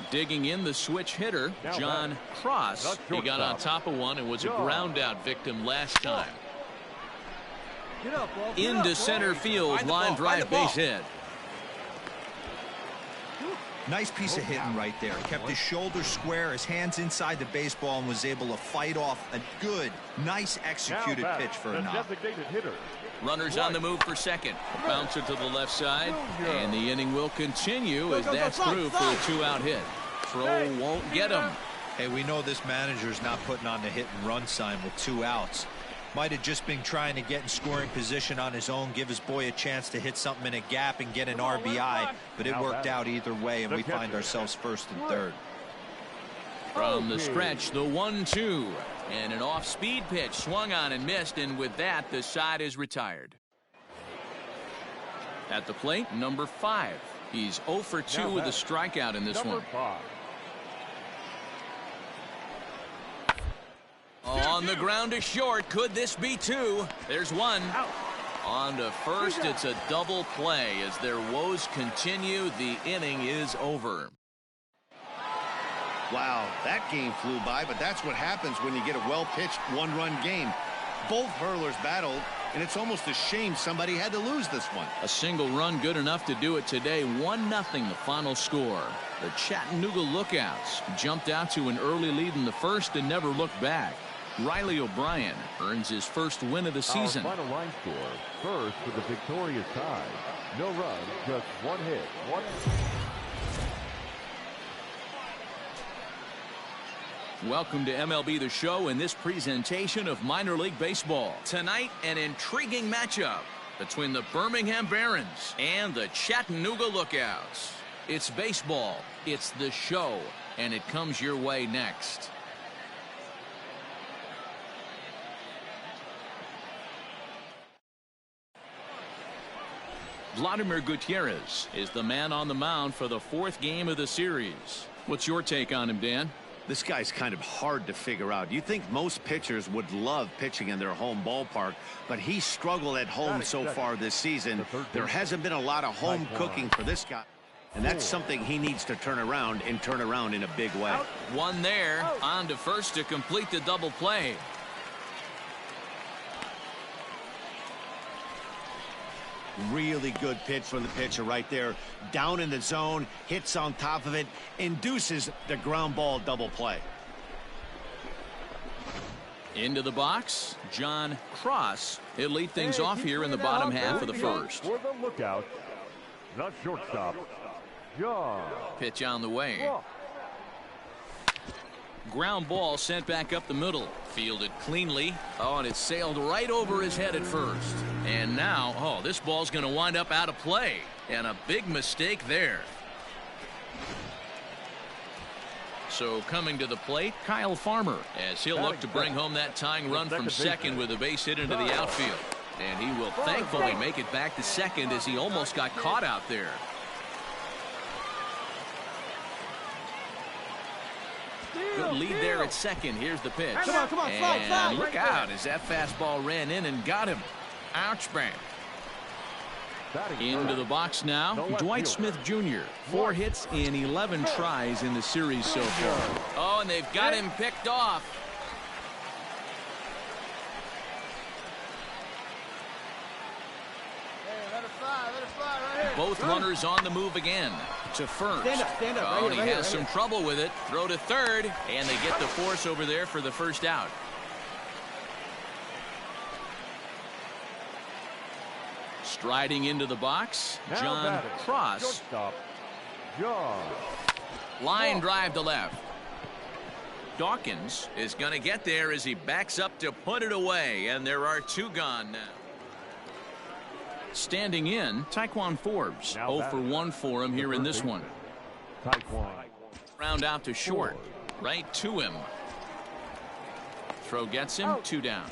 Digging in the switch hitter, John Cross. He got on top of one and was a ground out victim last time. Into center field, line drive, base hit. Nice piece of hitting right there. Kept his shoulders square, his hands inside the baseball, and was able to fight off a good, nice executed pitch for a knock. Runners on the move for second. Bouncer to the left side, and the inning will continue as that's through for a 2-out hit. Throw won't get him. Hey, we know this manager's not putting on the hit and run sign with 2 outs. Might have just been trying to get in scoring position on his own, give his boy a chance to hit something in a gap and get an RBI, but it worked out either way, and we find ourselves first and third. From the stretch, the 1-2, and an off-speed pitch swung on and missed, and with that, the side is retired. At the plate, number 5. He's 0 for 2 with a strikeout in this one. On the ground to short. Could this be 2? There's 1. On to first. It's a double play as their woes continue. The inning is over. Wow, that game flew by, but that's what happens when you get a well-pitched one-run game. Both hurlers battled, and it's almost a shame somebody had to lose this one. A single run good enough to do it today. 1-0 the final score. The Chattanooga Lookouts jumped out to an early lead in the first and never looked back. Riley O'Brien earns his first win of the season. Our final line score, first for the victorious side. No runs, just 1 hit. Welcome to MLB The Show in this presentation of minor league baseball. Tonight, an intriguing matchup between the Birmingham Barons and the Chattanooga Lookouts. It's baseball, it's the show, and it comes your way next. Vladimir Gutierrez is the man on the mound for the 4th game of the series. What's your take on him, Dan? This guy's kind of hard to figure out. You think most pitchers would love pitching in their home ballpark, but he struggled at home so far this season. There hasn't been a lot of home cooking for this guy, and that's something he needs to turn around in a big way. One there, on to first to complete the double play. Really good pitch from the pitcher right there. Down in the zone, hits on top of it, induces the ground ball double play. Into the box, John Cross. He'll lead things off here in the bottom half of the first. For the lookout, the shortstop, John. Pitch on the way. ground ball sent back up the middle. Fielded cleanly. Oh, and it sailed right over his head at first. And now, oh, this ball's going to wind up out of play. And a big mistake there. So coming to the plate, Kyle Farmer, as he'll look to bring home that tying run from second with a base hit into the outfield. And he will thankfully make it back to second as he almost got caught out there. Good lead there at second. Here's the pitch. Come on, and look out as that fastball ran in and got him. Ouch bang. Into the box now, Dwight Smith Jr. 4 hits in 11 tries in the series so far. Oh, and they've got him picked off. Hey, let it fly right here. Both runners on the move again. To first. Stand up. Oh, and he has some trouble with it. Throw to third, and they get the force over there for the first out. Striding into the box, John Cross. Line drive to left. Dawkins is going to get there as he backs up to put it away, and there are 2 gone now. Standing in, Taekwon Forbes. 0 for 1 for him here in this one. Round out to short. Right to him. Throw gets him. 2 down.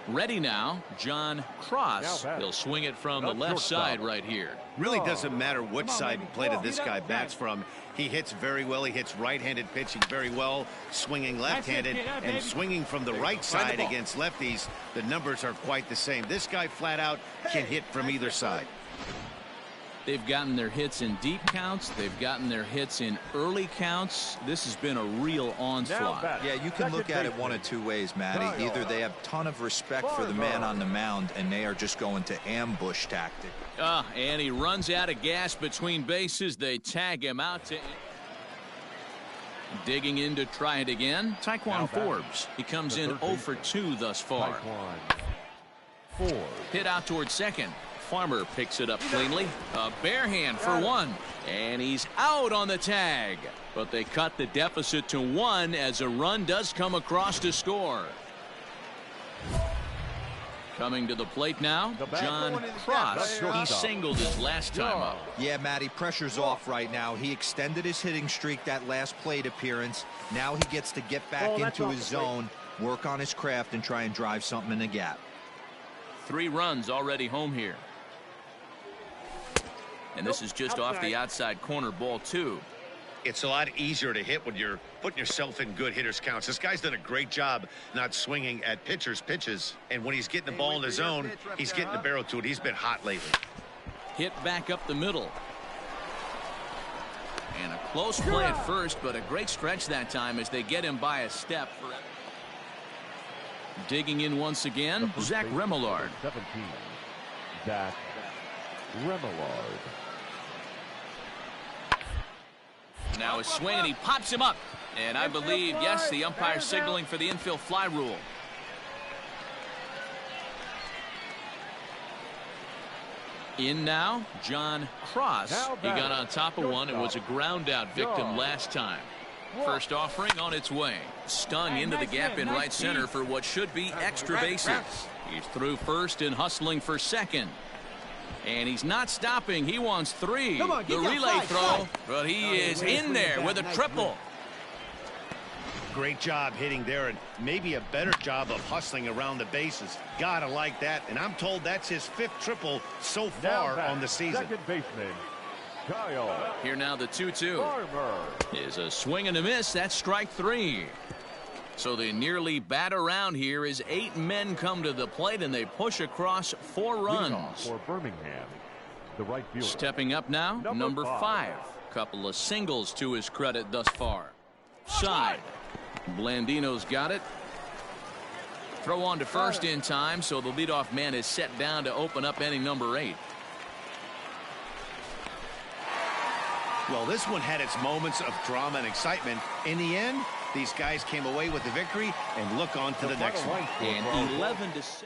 Ready now, John Cross. He'll swing it from the left side right here. Really doesn't matter which side plate of this guy bats from. He hits very well. He hits right-handed pitching very well, swinging left-handed, and swinging from the right side against lefties. The numbers are quite the same. This guy flat out can hit from either side. They've gotten their hits in deep counts. They've gotten their hits in early counts. This has been a real onslaught. Yeah, you can look at it one of 2 ways, Matty. Either they have a ton of respect for the man on the mound, and they are just going to ambush tactic. And he runs out of gas between bases. They tag him out to... Digging in to try it again, Taekwon Forbes. He comes in 0 for 2 thus far. Hit out towards second. Farmer picks it up cleanly. A bare hand for 1. And he's out on the tag. But they cut the deficit to 1 as a run does come across to score. Coming to the plate now, John Cross. He singled his last time up. Yeah, Matty, pressure's off right now. He extended his hitting streak that last plate appearance. Now he gets to get back into his zone, work on his craft, and try and drive something in the gap. 3 runs already home here. And this is just off the outside corner, ball 2. It's a lot easier to hit when you're putting yourself in good hitters counts. This guy's done a great job not swinging at pitchers' pitches. And when he's getting the ball in his zone, he's getting the barrel to it. He's been hot lately. Hit back up the middle. And a close play at first, but a great stretch that time as they get him by a step. Digging in once again, Zach Remillard. 17. Zach Remillard. Now a swing, and he pops him up. And I believe, yes, the umpire signaling for the infield fly rule. In now, John Cross. He got on top of one and was a ground out victim last time. First offering on its way. Stung into the gap in right center for what should be extra bases. He's through first and hustling for second. And he's not stopping. He wants 3. The relay throw, but he is in there with a triple. Great job hitting there, and maybe a better job of hustling around the bases. Gotta like that, and I'm told that's his 5th triple so far on the season. Second baseman, Kyle. Here now the 2-2 is a swing and a miss. That's strike 3. So they nearly bat around here as 8 men come to the plate, and they push across 4 runs. For Birmingham, the right fielder. Stepping up now, number 5. Couple of singles to his credit thus far. Side. Blandino's got it. Throw on to first in time, so the leadoff man is set down to open up inning number 8. Well, this one had its moments of drama and excitement. In the end, these guys came away with the victory and look on to the next one. And 11-7.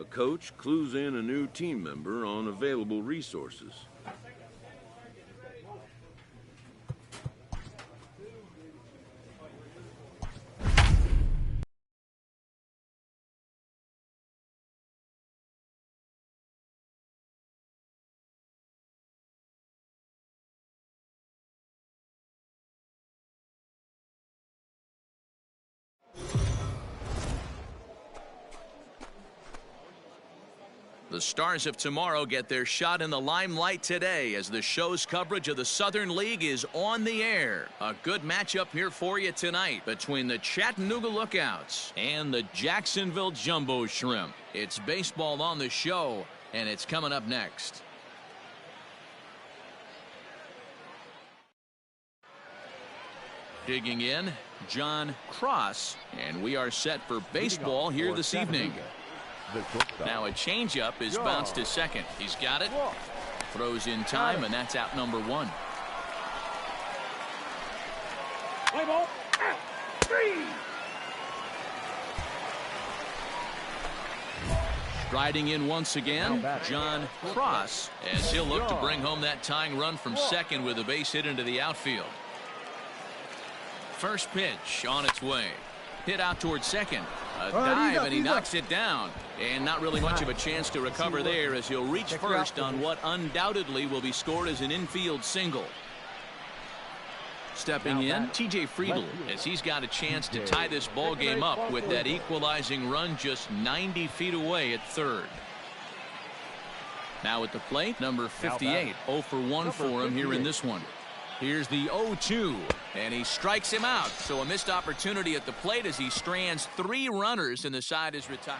coach clues in a new team member on available resources. The stars of tomorrow get their shot in the limelight today as the show's coverage of the Southern League is on the air. A good matchup here for you tonight between the Chattanooga Lookouts and the Jacksonville Jumbo Shrimp. It's baseball on the show, and it's coming up next. Digging in, John Cross, and we are set for baseball here this evening. Now a changeup is bounced to second. He's got it. Throws in time, and that's out number one. Play ball. 3. Striding in once again, John Cross, as he'll look to bring home that tying run from second with a base hit into the outfield. First pitch on its way. Hit out towards second. A dive, and he knocks it down. And not really much of a chance to recover there as he'll reach first on what undoubtedly will be scored as an infield single. Stepping in, TJ Friedl, as he's got a chance to tie this ball game up with that equalizing run just 90 feet away at third. Now at the plate, number 58, 0 for 1 for him here in this one. Here's the 0-2, and he strikes him out. So a missed opportunity at the plate as he strands 3 runners, and the side is retired.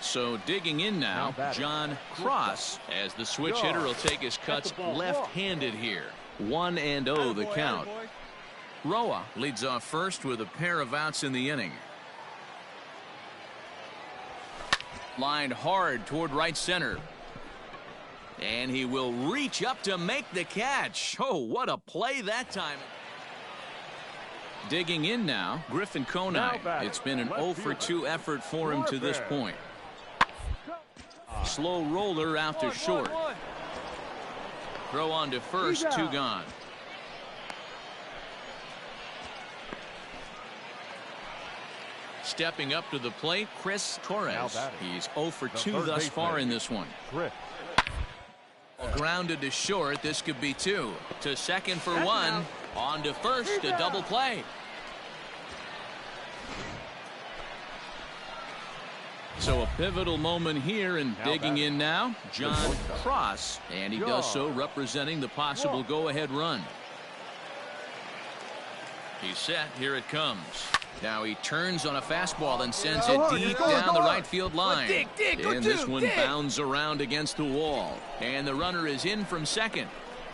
So digging in now, John Cross, as the switch hitter will take his cuts left-handed here. 1-0 the count. Roa leads off first with a pair of outs in the inning. Lined hard toward right center. And he will reach up to make the catch. Oh, what a play that time. Digging in now, Griffin Conine. It's been an 0 for 2 effort for him to this point. Slow roller out to short. Throw on to first, 2 gone. Stepping up to the plate, Chris Torres. He's 0 for 2 thus far in this one. Grounded to short. This could be 2. To second for 1. On to first, a double play. So a pivotal moment here, and digging in now, John Cross, and he does so representing the possible go-ahead run. He's set. Here it comes. Now he turns on a fastball and sends it deep down the right field line. And this one bounds around against the wall. And the runner is in from second.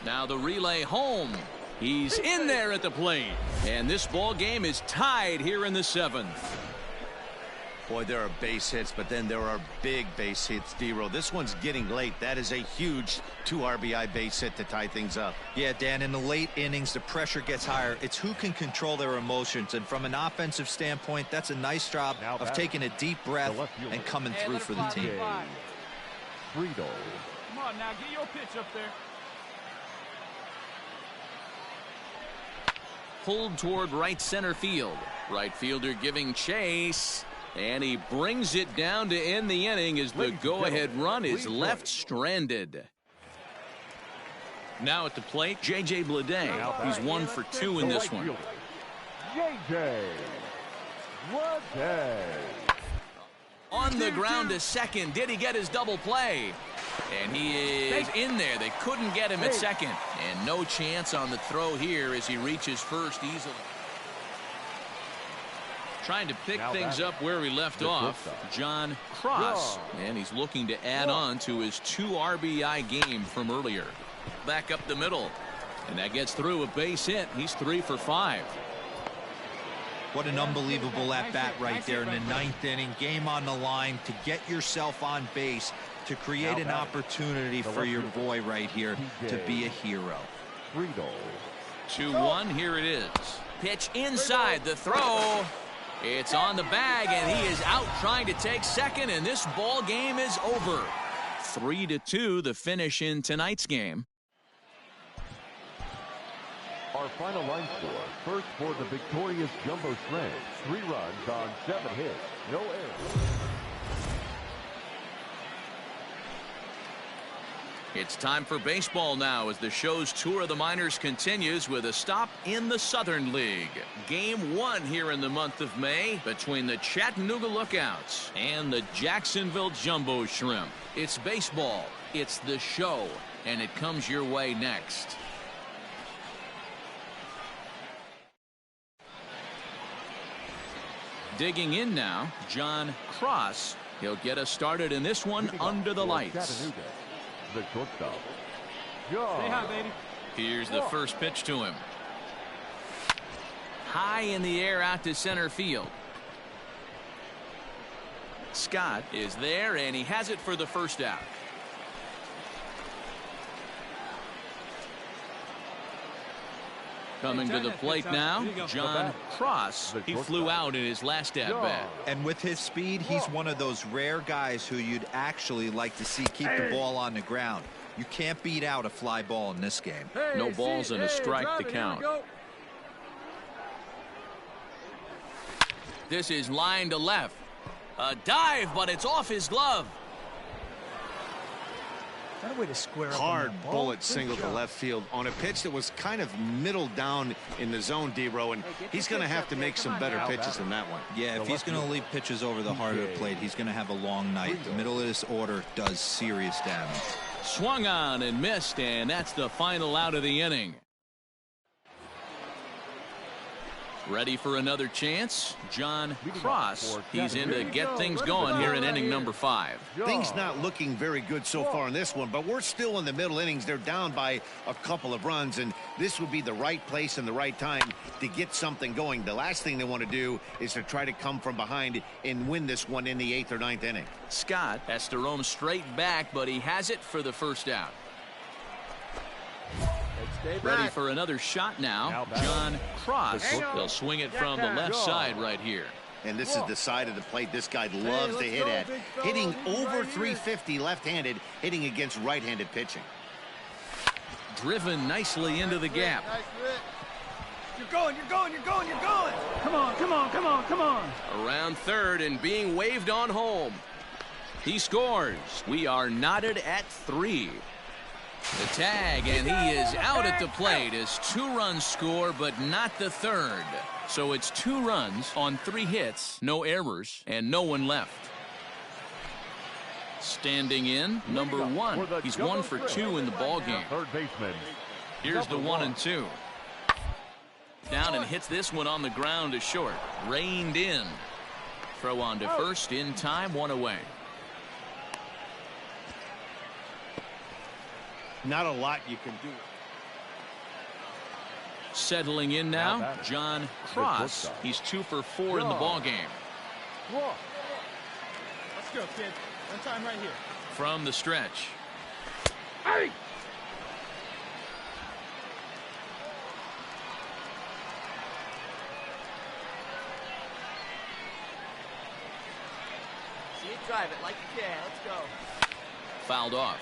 Now the relay home. He's in there at the plate. And this ball game is tied here in the 7th. Boy, there are base hits, but then there are big base hits, D-Row. This one's getting late. That is a huge 2 RBI base hit to tie things up. Yeah, Dan, in the late innings, the pressure gets higher. It's who can control their emotions. And from an offensive standpoint, that's a nice job of taking a deep breath and coming through for the team. Friedl. Come on now, get your pitch up there. Pulled toward right center field. Right fielder giving chase. And he brings it down to end the inning as the go-ahead run is left stranded. Now at the plate, J.J. Bleday. He's 1 for 2 in this one. J.J. Bleday. On the ground to second. Did he get his double play? And he is in there. They couldn't get him at second. And no chance on the throw here as he reaches first easily. Trying to pick things up where he left off, John Cross. And he's looking to add on to his 2 RBI game from earlier. Back up the middle. And that gets through a base hit. He's 3 for 5. What an unbelievable at-bat right there in the 9th inning. Game on the line to get yourself on base, to create an opportunity for your boy right here to be a hero. 2-1, here it is. Pitch inside, the throw. It's on the bag, and he is out trying to take second, and this ball game is over. 3-2 the finish in tonight's game. Our final line score, first for the victorious Jumbo Shrimp, 3 runs on 7 hits, no errors. It's time for baseball now as the show's tour of the minors continues with a stop in the Southern League. Game 1 here in the month of May between the Chattanooga Lookouts and the Jacksonville Jumbo Shrimp. It's baseball, it's the show, and it comes your way next. Digging in now, John Cross. He'll get us started in this one under the lights. The shortstop. Say hi, baby. Here's the first pitch to him. High in the air out to center field. Scott is there, and he has it for the first out. Coming to the plate now, John Cross. He flew out in his last at-bat. And with his speed, he's one of those rare guys who you'd actually like to see keep the ball on the ground. You can't beat out a fly ball in this game. No balls and a strike to count. This is line to left. A dive, but it's off his glove. That a way to square up. Hard bullet single to left field on a pitch that was kind of middle down in the zone, D-Row, and he's going to have to make some better pitches than that one. Yeah, if he's going to leave pitches over the heart of the plate, he's going to have a long night. The middle of this order does serious damage. Swung on and missed, and that's the final out of the inning. Ready for another chance? John Cross. He's in to get things going here in inning number 5. Things not looking very good so far in this one, but we're still in the middle innings. They're down by a couple of runs, and this would be the right place and the right time to get something going. The last thing they want to do is to try to come from behind and win this one in the 8th or 9th inning. Scott has to roam straight back, but he has it for the first out. Ready for another shot now. John Cross. They'll swing it from the left side right here. And this is the side of the plate this guy loves to hit at. Hitting over 350 left-handed, hitting against right-handed pitching. Driven nicely into the gap. You're going. Come on. Around third and being waved on home. He scores. We are knotted at 3. The tag, and he is out at the plate as 2 runs score, but not the third. So it's 2 runs on 3 hits, no errors, and no one left. Standing in, number 1. He's 1 for 2 in the ball game. Here's the 1-2. Down and hits this one on the ground to short. Reined in. Throw on to first in time, 1 away. Not a lot you can do. Settling in now, John Cross. He's 2 for 4 in the ball game. Let's go, kid. One time right here. From the stretch. Hey! See it, drive it like you can. Let's go. Fouled off.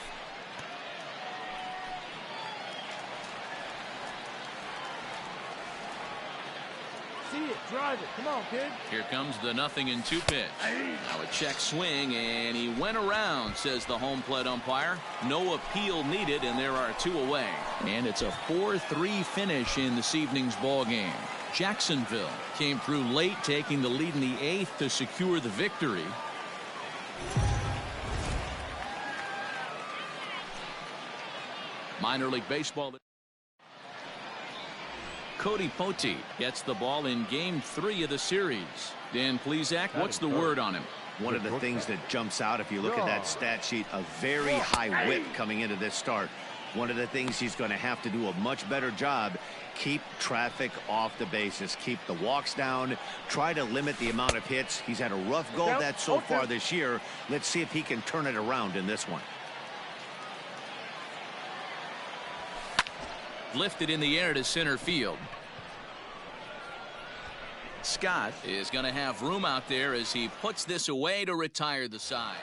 See it, drive it. Come on, kid. Here comes the 0-2 pitch. Now a check swing, and he went around, says the home plate umpire. No appeal needed, and there are 2 away. And it's a 4-3 finish in this evening's ball game. Jacksonville came through late, taking the lead in the 8th to secure the victory. Minor League Baseball. Cody Pote gets the ball in game 3 of the series. Dan Plesac, what's the word on him? One of the things that jumps out if you look at that stat sheet, a very high whip coming into this start. One of the things he's going to have to do a much better job, keep traffic off the bases, keep the walks down, try to limit the amount of hits. He's had a rough go of that so far this year. Let's see if he can turn it around in this one. Lifted in the air to center field. Scott is going to have room out there as he puts this away to retire the side.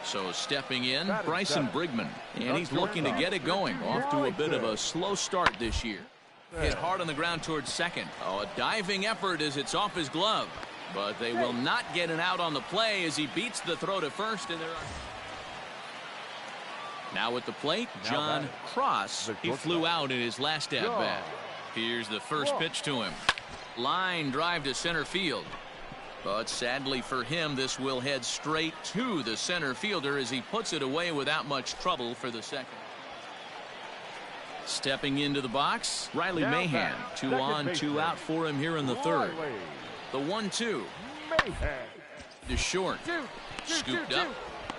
So stepping in, Bryson Brigman, and he's looking to get it going. Off to a bit of a slow start this year. Hit hard on the ground towards second. Oh, a diving effort as it's off his glove. But they will not get an out on the play as he beats the throw to first. And now at the plate, John Cross. He flew out in his last at-bat. Here's the first pitch to him. Line drive to center field. But sadly for him, this will head straight to the center fielder as he puts it away without much trouble for the second. Stepping into the box, Riley Mahan. 2 on, 2 out for him here in the third. The 1-2. To short. Scooped up.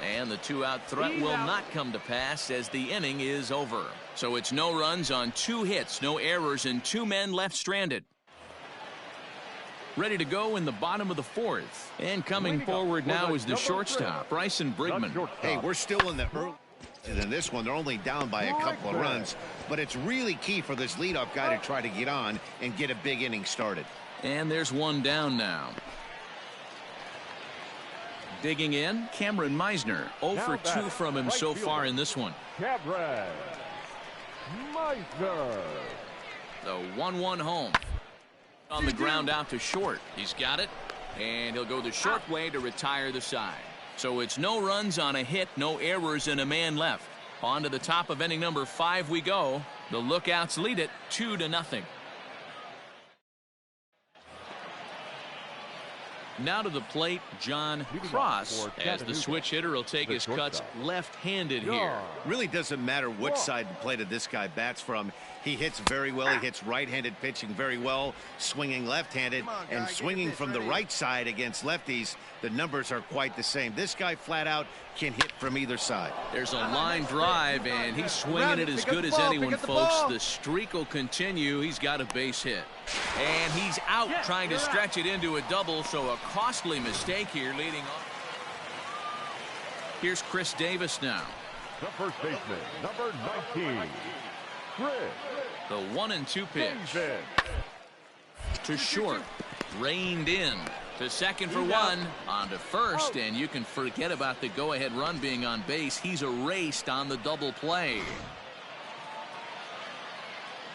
And the 2-out threat will not come to pass as the inning is over. So it's no runs on 2 hits, no errors, and 2 men left stranded. Ready to go in the bottom of the 4th. And coming forward now is the shortstop, Bryson Brigman. Hey, we're still in the early. In this one, they're only down by a couple of runs. But it's really key for this leadoff guy to try to get on and get a big inning started. And there's one down now. Digging in, Cameron Meisner. 0 for 2 from him so far in this one. Cameron Meisner. The 1-1 home. On the ground out to short. He's got it. And he'll go the short way to retire the side. So it's no runs on a hit, no errors, and a man left. On to the top of inning number 5 we go. The Lookouts lead it 2-0. Now to the plate, John Cross, as the switch hitter will take his cuts left-handed here. Really doesn't matter which side of the plate this guy bats from. He hits very well. He hits right-handed pitching very well, swinging left-handed, and swinging from the right side against lefties. The numbers are quite the same. This guy flat out can hit from either side. There's a line drive, and he's swinging it as good as anyone, folks. The streak will continue. He's got a base hit. And he's out trying to stretch it into a double, so a costly mistake here leading off. Here's Chris Davis now. The first baseman, number 19, Chris. The 1-2 pitch. Davis. To short. Reined in. To second for 1. On to first, and you can forget about the go-ahead run being on base. He's erased on the double play.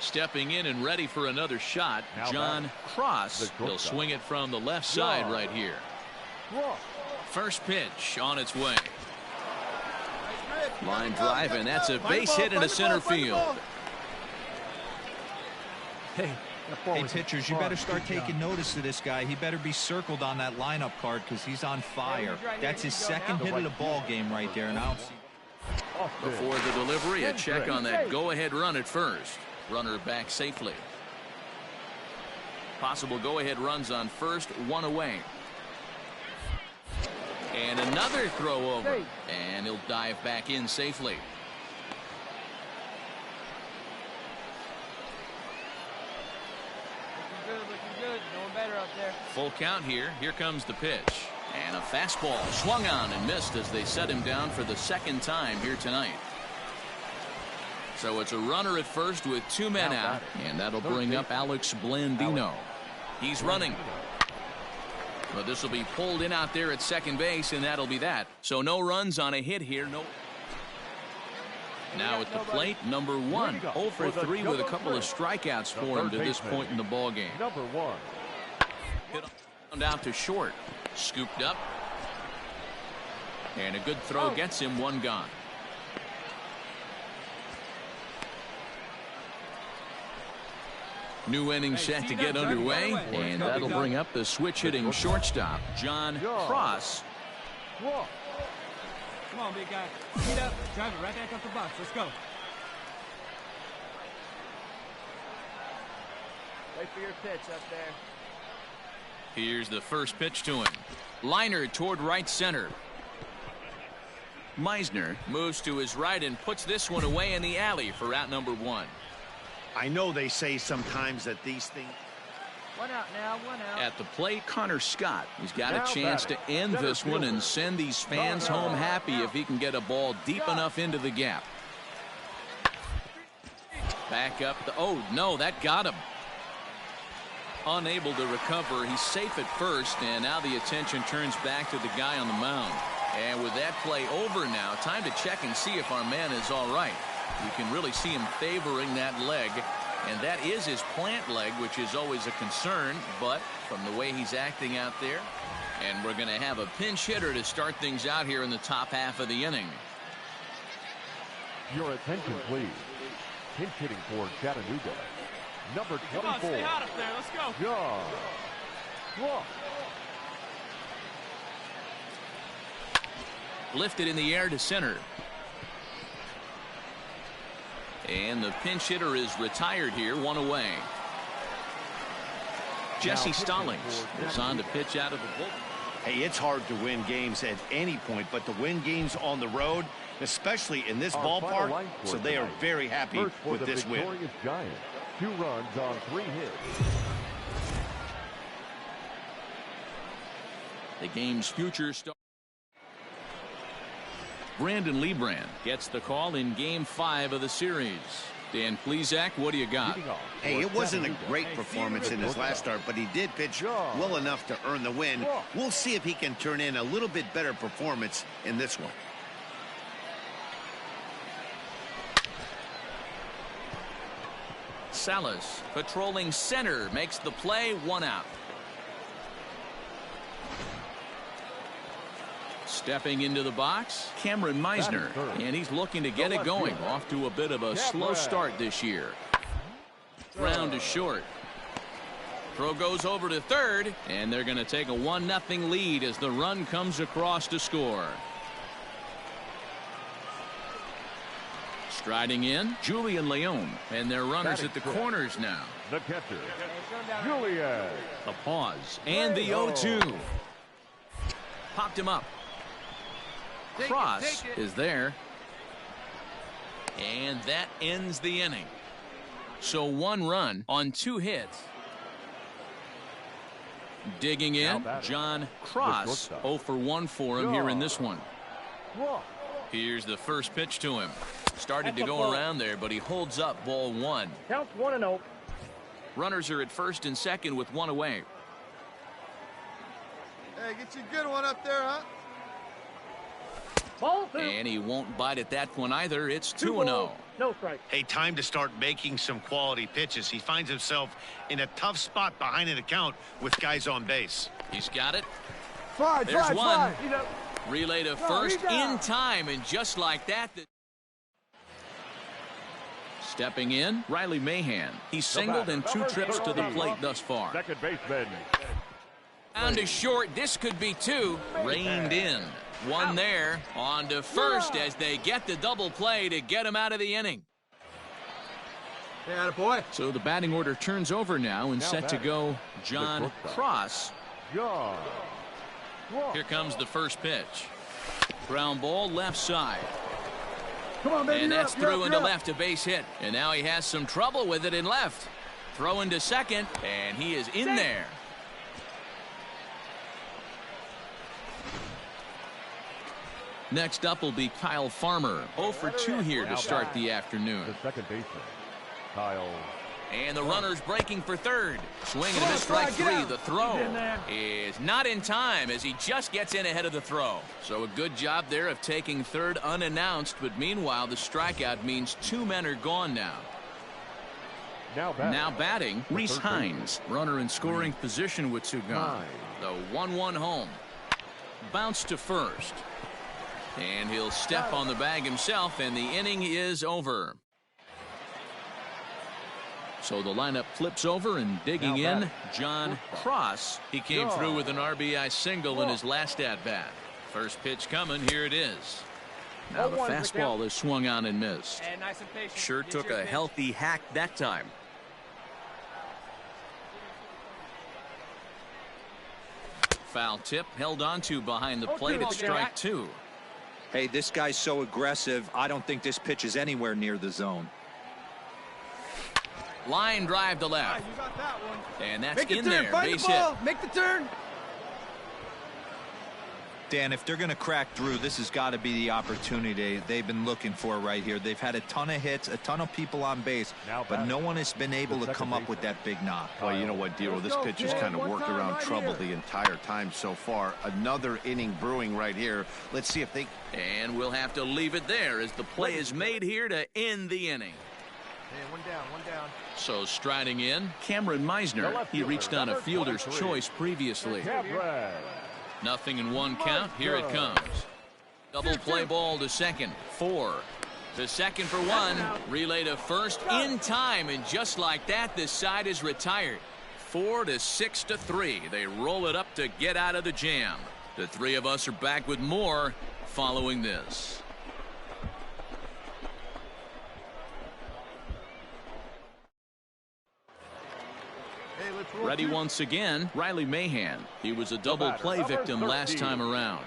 Stepping in and ready for another shot, John Cross. He'll swing it from the left side right here. First pitch on its way. Line drive, and that's a base hit into center field. Hey, pitchers, you better start taking notice of this guy. He better be circled on that lineup card because he's on fire. That's his second hit of the ball game right there, and I don't see. Before the delivery, a check on that go-ahead run at first. Runner back safely. Possible go-ahead runs on first, 1 away. And another throw over. And he'll dive back in safely. Looking good. No one better up there. Full count here. Here comes the pitch. And a fastball swung on and missed as they set him down for the second time here tonight. So it's a runner at first with 2 men out, and that'll bring up Alex Blandino. He's running. But this will be pulled in out there at second base, and that'll be that. So no runs on a hit here. No. Now at the plate, number 1. 0 for 3 with a couple of strikeouts for him to this point in the ball game. Number 1. Hit on down to short. Scooped up. And a good throw gets him 1 gone. New inning set to get underway, and that'll bring up the switch-hitting shortstop, John Cross. Come on, big guy. Get up, drive it right back up the box. Let's go. Wait for your pitch up there. Here's the first pitch to him. Liner toward right center. Meisner moves to his right and puts this one away in the alley for out number 1. I know they say sometimes that these things. 1 out now, 1 out. At the plate, Connor Scott. He's got a chance to end this one and send these fans home happy if he can get a ball deep enough into the gap. Back up. Oh, no, that got him. unable to recover. He's safe at first, and now the attention turns back to the guy on the mound. And with that play over now, time to check and see if our man is all right. You can really see him favoring that leg, and that is his plant leg, which is always a concern, but from the way he's acting out there. And we're going to have a pinch hitter to start things out here in the top half of the inning. Your attention, please. Pinch hitting for Chattanooga. Number 24. Come on, stay hot up there. Let's go. John Cross. Lifted in the air to center. And the pinch hitter is retired here, one away. Jesse Stallings is on to pitch out of the bullpen. Hey, it's hard to win games at any point, but to win games on the road, especially in this ballpark, so they are very happy with this win. Giants. 2 runs on 3 hits. The game's future star. Brandon Liebrand gets the call in Game 5 of the series. Dan Plesac, what do you got? Hey, it wasn't a great performance in his last start, but he did pitch well enough to earn the win. We'll see if he can turn in a little bit better performance in this one. Salas patrolling center makes the play, 1 out. Stepping into the box, Cameron Meisner, and he's looking to get it going. Off to a bit of a slow start this year. Ground to short. Throw goes over to third, and they're going to take a 1-0 lead as the run comes across to score. Striding in, Julian Leon, and their runners at the corners now. The catcher, Julian. The pause, and the 0-2. Popped him up. Cross is there. And that ends the inning. So 1 run on 2 hits. Digging in, John Cross. 0 for 1 for him here in this one. Here's the first pitch to him. Started to go around there, but he holds up ball 1. Counts 1-0. Runners are at first and second with 1 away. Hey, get you a good one up there, huh? Ball 2. And he won't bite at that one either. It's 2-0. No strike. Hey, time to start making some quality pitches. He finds himself in a tough spot behind an account with guys on base. He's got it. There's one. Relay to first in time, and just like that. Stepping in, Riley Mahan. He's singled in 2 trips to the plate thus far. Second baseman. Down to short. This could be 2. Reined in. 1 there. On to first as they get the double play to get him out of the inning. Hey, attaboy. So the batting order turns over now and set to go John Cross. Here comes the first pitch. Ground ball left side. Come on, baby. And that's through into left, a base hit. And now he has some trouble with it in left. Throw into second, and he is in there. Next up will be Kyle Farmer. 0 for 2 here to start the afternoon. The second baseman, Kyle. And the runner's breaking for third. Swing and a miss, strike 3. The throw is not in time as he just gets in ahead of the throw. So a good job there of taking third unannounced, but meanwhile the strikeout means 2 men are gone now. Now batting, Reese Hines. Runner in scoring position with 2 gone. The 1-1 home. Bounce to first. And he'll step on the bag himself, and the inning is over. So the lineup flips over, and digging in, John Cross. He came through with an RBI single in his last at-bat. First pitch coming, here it is. Now the fastball is swung on and missed. And nice and patient. Sure took a healthy hack that time. Foul tip held onto behind the plate at strike 2. Hey, this guy's so aggressive, I don't think this pitch is anywhere near the zone. Line drive to left. You got that one. And that's Make in the turn. there. Find Base the ball. hit. Make the turn. Dan, if they're going to crack through, this has got to be the opportunity they've been looking for right here. They've had a ton of hits, a ton of people on base, but no one has been able to come up with that big knock. Well, you know what, Dero, this pitcher's kind of worked around trouble the entire time so far. Another inning brewing right here. Let's see if they... And we'll have to leave it there as the play is made here to end the inning. Hey, one down, one down. So striding in, Cameron Meisner. He reached on a fielder's choice previously. Nothing in one count. Here it comes. Double play ball to second. 4. To second for 1. Relay to first in time. And just like that, this side is retired. 4 to 6 to 3. They roll it up to get out of the jam. The three of us are back with more following this. Ready once again, Riley Mahan. He was a double play victim last time around.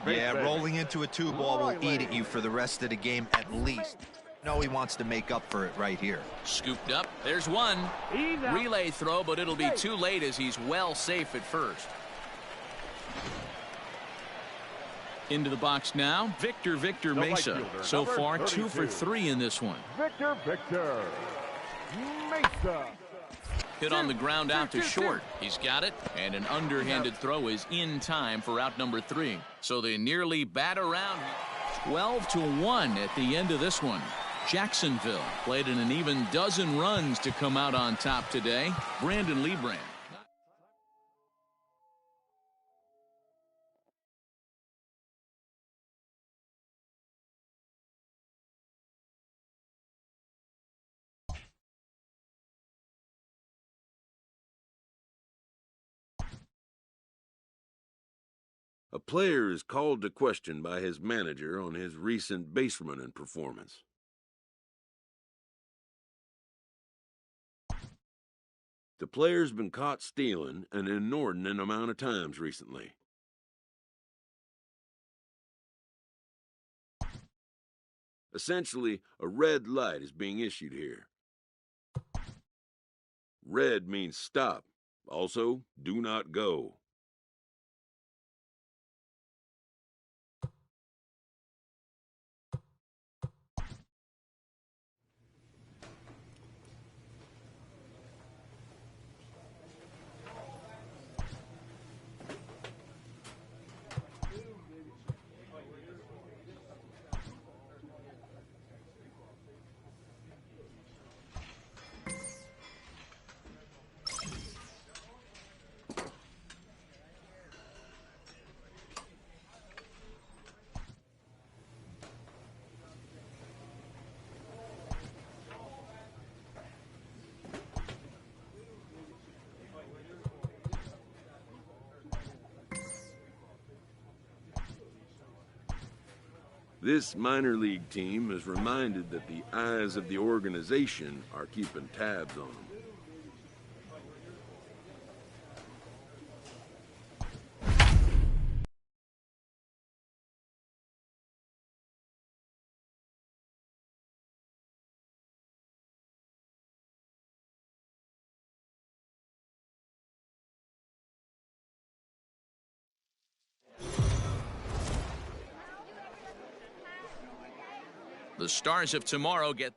Yeah, rolling into a 2-ball will eat at you for the rest of the game at least. No, he wants to make up for it right here. Scooped up. There's one. Relay throw, but it'll be too late as he's well safe at first. Into the box now, Victor Mesa. So far, 2 for 3 in this one. Victor Mesa. Hit on the ground out to short. He's got it, and an underhanded throw is in time for out number 3. So they nearly bat around. 12-1 at the end of this one. Jacksonville played in an even dozen runs to come out on top today. Brandon Liebrand. A player is called to question by his manager on his recent base running performance. The player's been caught stealing an inordinate amount of times recently. Essentially, a red light is being issued here. Red means stop. Also, do not go. This minor league team is reminded that the eyes of the organization are keeping tabs on them. The Stars of tomorrow get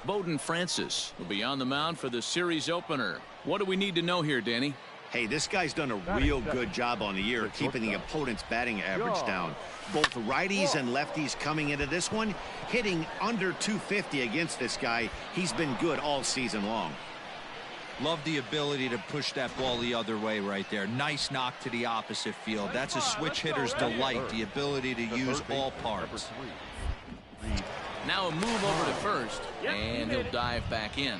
Bowden Francis will be on the mound for the series opener. What do we need to know here, Danny? Hey, this guy's done a real good job on the year keeping the opponent's batting average down. Both righties and lefties coming into this one, hitting under 250 against this guy. He's been good all season long. Love the ability to push that ball the other way right there. Nice knock to the opposite field. That's a switch hitter's delight, the ability to use all parts. Now a move over to first, and he'll dive back in.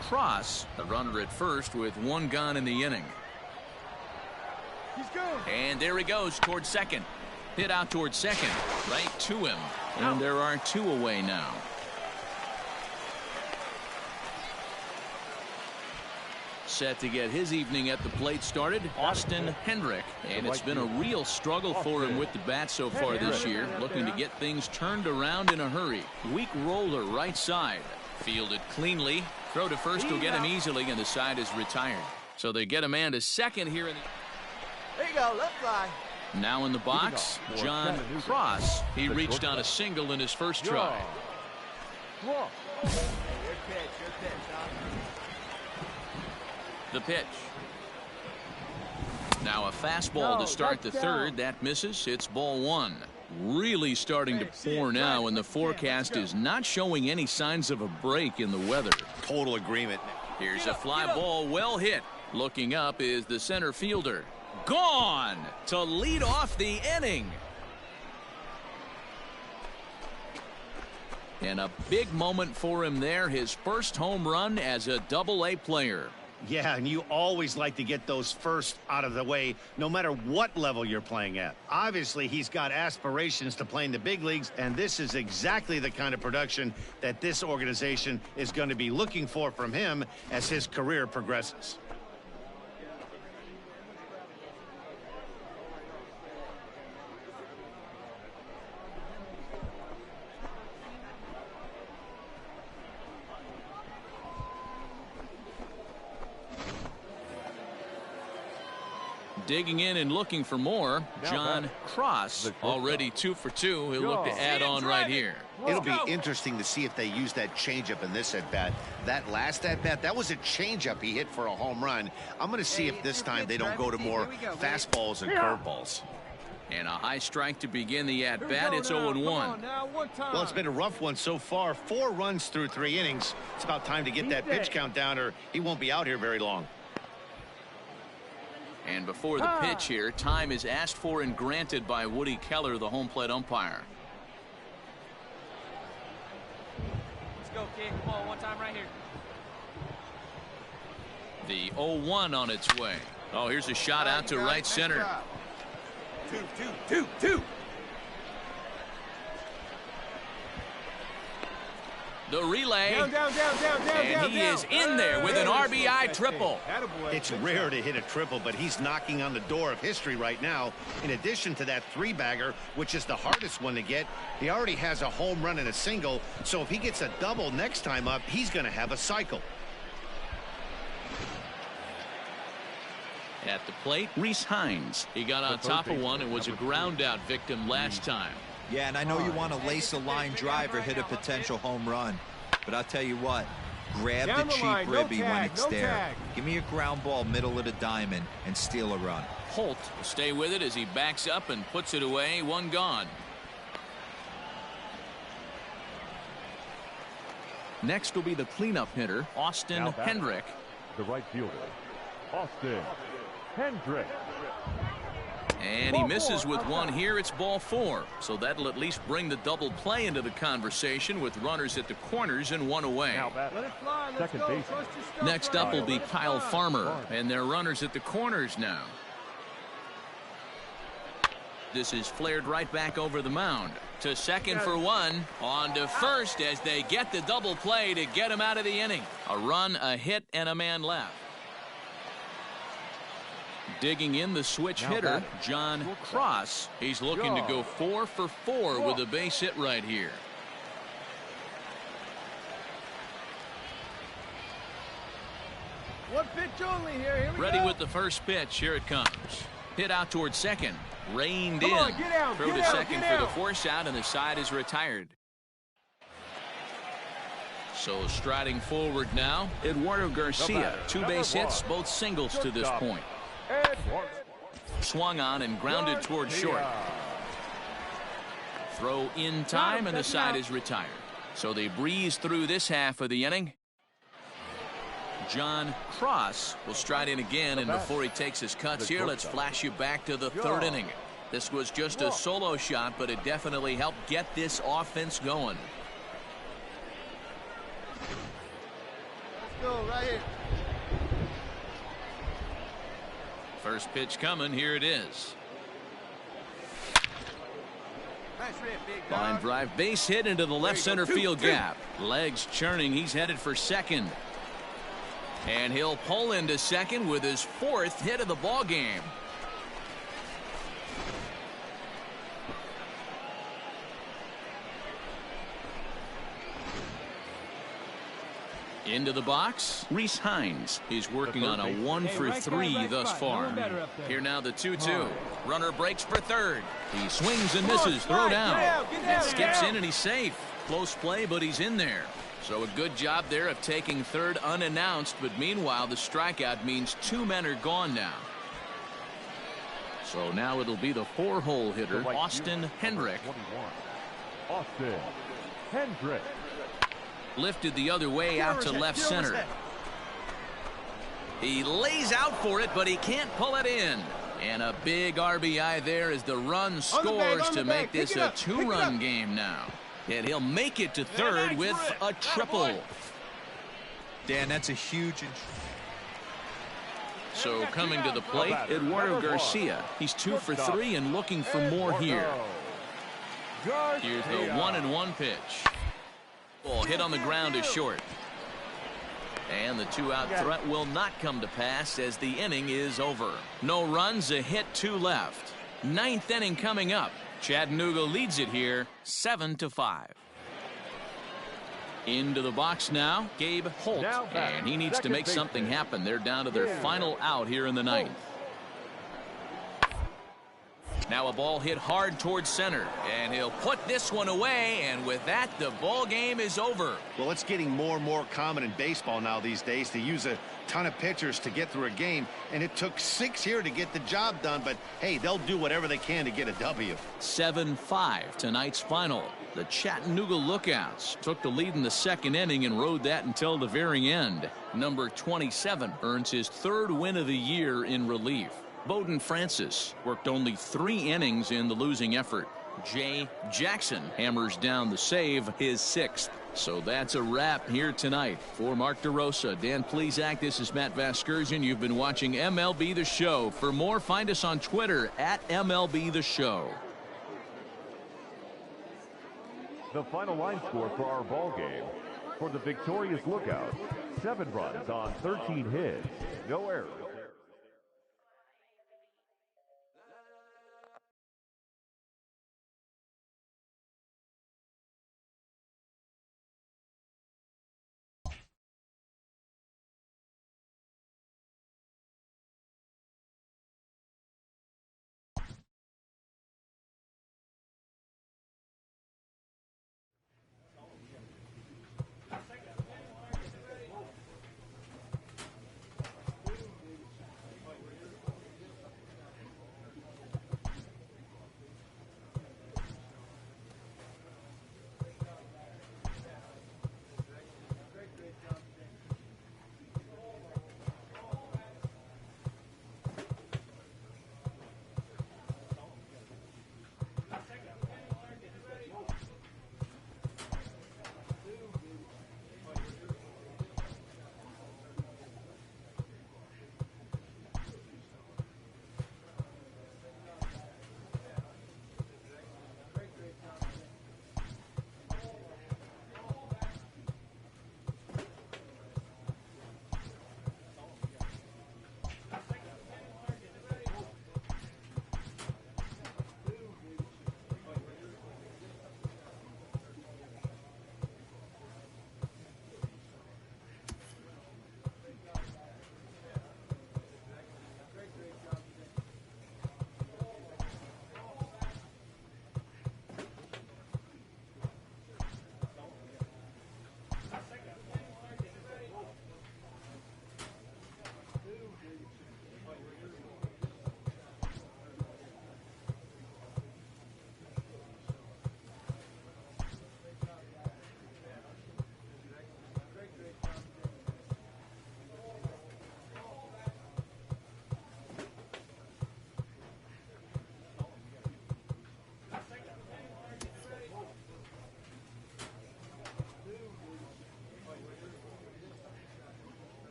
Cross, the runner at first with 1 gone in the inning. And there he goes towards second. Hit out towards second, right to him. And there are 2 away now. Set to get his evening at the plate started, Austin Hendrick. And it's been a real struggle for him with the bat so far this year, looking to get things turned around in a hurry. Weak roller right side. Fielded cleanly. Throw to first will get him easily, and the side is retired. So they get a man to second here. There you go, left fly. Now in the box, John Cross. He reached on a single in his first try. Your pitch, huh? The pitch. Now a fastball to start the third. That misses. It's ball one. Really starting to pour now, and the forecast is not showing any signs of a break in the weather. Total agreement. Here's a fly ball, well hit. Looking up is the center fielder. Gone to lead off the inning. And a big moment for him there, his first home run as a Double-A player. Yeah, and you always like to get those first out of the way, no matter what level you're playing at. Obviously, he's got aspirations to play in the big leagues, and this is exactly the kind of production that this organization is going to be looking for from him as his career progresses. Digging in and looking for more, John Cross, already 2 for 2. He'll look to add on right here. It'll be interesting to see if they use that changeup in this at-bat. That last at-bat, that was a changeup he hit for a home run. I'm going to see if this time they don't go to more fastballs and curveballs. And a high strike to begin the at-bat. It's 0-1. Well, it's been a rough one so far. 4 runs through 3 innings. It's about time to get that pitch count down, or he won't be out here very long. And before the pitch here, time is asked for and granted by Woody Keller, the home plate umpire. Let's go, kid. Come on, one time right here. The 0-1 on its way. Oh, here's a shot out to right center. 2. The relay. Down, and he is in there with an RBI triple. It's rare to hit a triple, but he's knocking on the door of history right now. In addition to that 3-bagger, which is the hardest one to get, he already has a home run and a single. So if he gets a double next time up, he's going to have a cycle. At the plate, Reese Hines. He got on top of one and was a ground out victim last time. Yeah, and I know you want to lace a line drive or hit a potential home run. But I'll tell you what, grab the cheap ribby when it's there. Give me a ground ball middle of the diamond and steal a run. Holt will stay with it as he backs up and puts it away. 1 gone. Next will be the cleanup hitter, Austin Hendrick. The right fielder, Austin Hendrick. And he misses with one here. It's ball 4. So that'll at least bring the double play into the conversation with runners at the corners and 1 away. Next up will be Kyle Farmer, and they're runners at the corners now. This is flared right back over the mound. To second for 1. On to first as they get the double play to get him out of the inning. A run, a hit, and a man left. Digging in the switch hitter, John Cross. He's looking to go 4 for 4 with a base hit right here. One pitch only here. Here we Ready go. with the first pitch. Here it comes. Hit out towards second. Reined in. On, get out, Throw get to out, second get for the out. force out, and the side is retired. So striding forward now, Eduardo Garcia. 2 base hits, both singles to this point. Swung on and grounded towards short. Throw in time, and the side is retired. So they breeze through this half of the inning. John Cross will stride in again, and before he takes his cuts here, let's flash you back to the 3rd inning. This was just a solo shot, but it definitely helped get this offense going. Let's go right here. First pitch coming. Here it is. Nice rip, big Line dog. drive, base hit into the left center field gap. Legs churning. He's headed for second. And he'll pull into second with his 4th hit of the ball game. Into the box, Reese Hines is working on a 1-for-3 thus far. Here now the 2-2. Runner breaks for third. He swings and misses. Throw down. Skips in and he's safe. Close play, but he's in there. So a good job there of taking third unannounced, but meanwhile the strikeout means 2 men are gone now. So now it'll be the 4-hole hitter, Austin Hendrick. Austin Hendrick. Lifted the other way out to left center. He lays out for it, but he can't pull it in. And a big RBI there as the run scores to make this a 2-run game now. And he'll make it to third with a triple. Dan, that's a huge... So coming to the plate, Eduardo Garcia. He's 2 for 3 and looking for more here. Here's the 1-1 pitch. Ball hit on the ground is short. And the 2-out threat will not come to pass as the inning is over. No runs, a hit, 2 left. 9th inning coming up. Chattanooga leads it here 7-5. Into the box now, Gabe Holt, and he needs to make something happen. They're down to their final out here in the 9th. Now a ball hit hard towards center, and he'll put this one away, and with that, the ball game is over. Well, it's getting more and more common in baseball now these days to use a ton of pitchers to get through a game, and it took 6 here to get the job done, but hey, they'll do whatever they can to get a W. 7-5 tonight's final. The Chattanooga Lookouts took the lead in the 2nd inning and rode that until the very end. Number 27 earns his 3rd win of the year in relief. Bowden Francis worked only 3 innings in the losing effort. Jay Jackson hammers down the save, his 6th. So that's a wrap here tonight. For Mark DeRosa, Dan Plesac, this is Matt Vasgersian. You've been watching MLB The Show. For more, find us on Twitter at MLB The Show. The final line score for our ball game. For the victorious Lookout, 7 runs on 13 hits, no errors.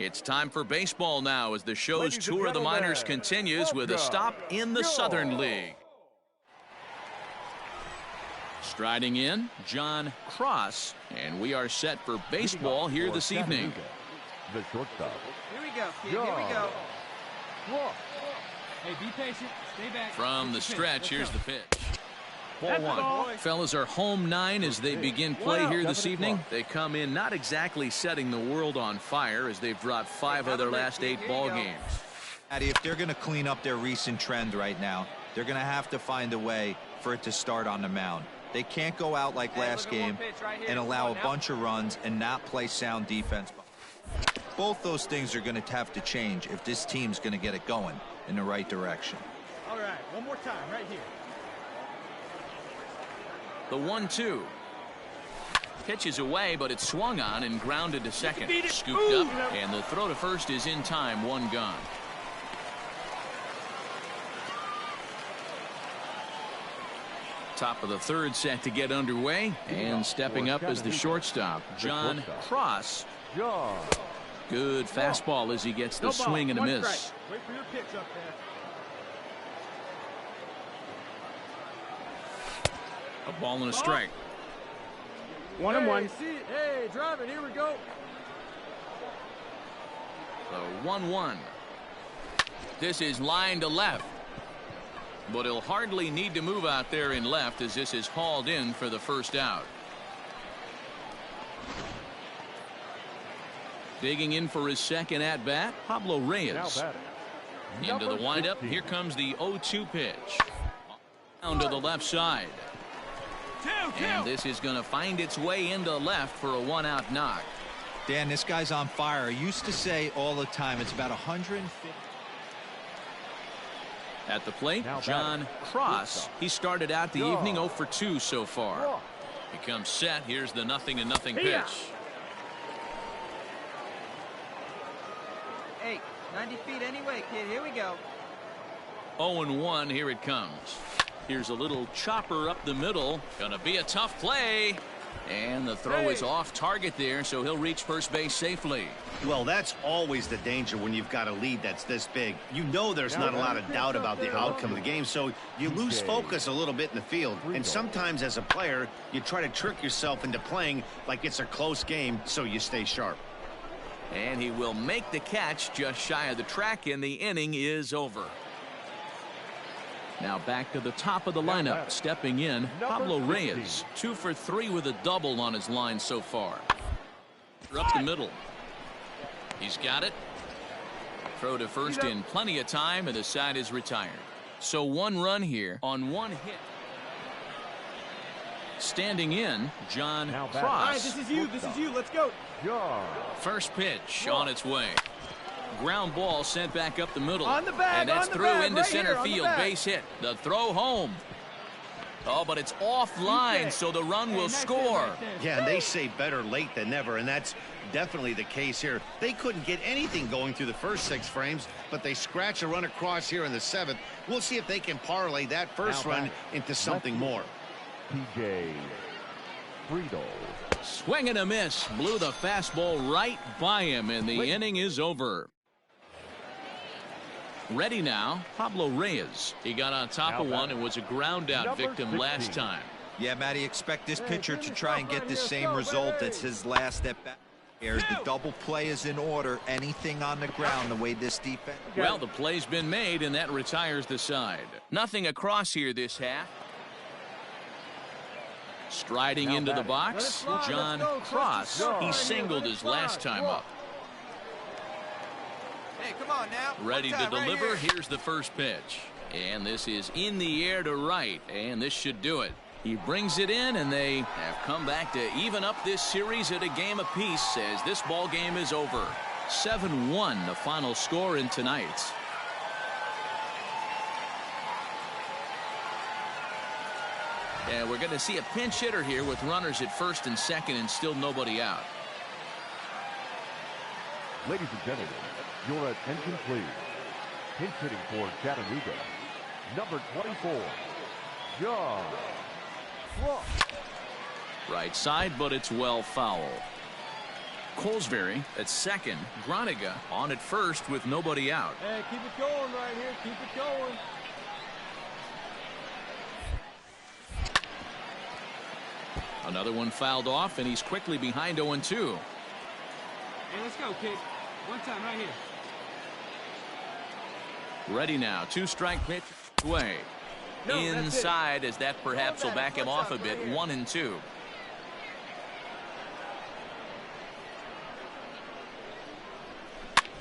It's time for baseball now as the show's tour of the minors continues with a stop in the Southern League. Striding in, John Cross, and we are set for baseball here this evening. The shortstop. Here we go, kid. Here we go. Hey, be patient. Stay back. From the stretch, here's the pitch. Ball one. Fellas are home 9 as they begin play here this evening. They come in not exactly setting the world on fire as they've dropped 5 of their last 8 ball games. Addy, if they're going to clean up their recent trend right now, they're going to have to find a way for it to start on the mound. They can't go out like last game and allow a bunch of runs and not play sound defense. Both those things are going to have to change if this team's going to get it going in the right direction. All right, one more time right here. The 1-2. Pitch is away, but it's swung on and grounded to second. Scooped up, and the throw to first is in time. 1 gone. Top of the 3rd set to get underway, and stepping up as the shortstop, John Cross. Good fastball as he gets the swing and a miss. Wait for your pitch up there. A ball and a strike. 1-1. Hey, driving. Here we go. The 1-1. This is line to left. But he'll hardly need to move out there in left as this is hauled in for the first out. Digging in for his second at-bat, Pablo Reyes. Into the windup, here comes the 0-2 pitch. Down to the left side. And this is going to find its way into left for a 1-out knock. Dan, this guy's on fire. I used to say all the time it's about 150. At the plate, John Cross. He started out the evening 0 for 2 so far. He comes set. Here's the 0-0 pitch. Hey, 90 feet anyway, kid. Here we go. 0-1. Here it comes. Here's a little chopper up the middle. Gonna be a tough play. And the throw is off target there, so he'll reach first base safely. Well, that's always the danger when you've got a lead that's this big. You know there's not a lot of doubt about the outcome of the game, so you lose focus a little bit in the field. And sometimes as a player, you try to trick yourself into playing like it's a close game, so you stay sharp. And he will make the catch just shy of the track, and the inning is over. Now back to the top of the lineup, stepping in, Pablo Reyes. 2 for 3 with a double on his line so far. Up the middle. He's got it. Throw to first in plenty of time, and the side is retired. So 1 run here on 1 hit. Standing in, John Cross. All right, this is you. This is you. Let's go. First pitch on its way. Ground ball sent back up the middle. On the bag, and that's on the through bag, into right center here, field. Base hit. The throw home. Oh, but it's offline, so the run will score. Yeah, and they say better late than never, and that's definitely the case here. They couldn't get anything going through the first 6 frames, but they scratch a run across here in the 7th. We'll see if they can parlay that first run into something more. P.J. Friedel. Swing and a miss. Blew the fastball right by him, and the inning is over. Ready now, Pablo Reyes. He got on top of one and was a ground out victim last time. Yeah, Matty, expect this pitcher to try and get the same result as his last at bat. The double play is in order. Anything on the ground the way this defense. Well, the play's been made, and that retires the side. Nothing across here this half. Striding into the box, John Cross. He singled his last time up. Hey, come on now. Ready to deliver. Here's the first pitch. And this is in the air to right. And this should do it. He brings it in, and they have come back to even up this series at a game apiece as this ball game is over. 7-1 the final score in tonight's. And we're going to see a pinch hitter here with runners at first and second and still nobody out. Ladies and gentlemen, your attention please. Pinch hitting for Chattanooga, number 24, John Cross. Right side, but it's well foul. Colesbury at second. Groniga on at first with nobody out. Hey, keep it going right here. Keep it going. Another one fouled off, and he's quickly behind 0-2. Hey, let's go, kid. One time right here. Ready now. 2-strike pitch away. No, Inside, as that perhaps will back him off a bit. 1-2.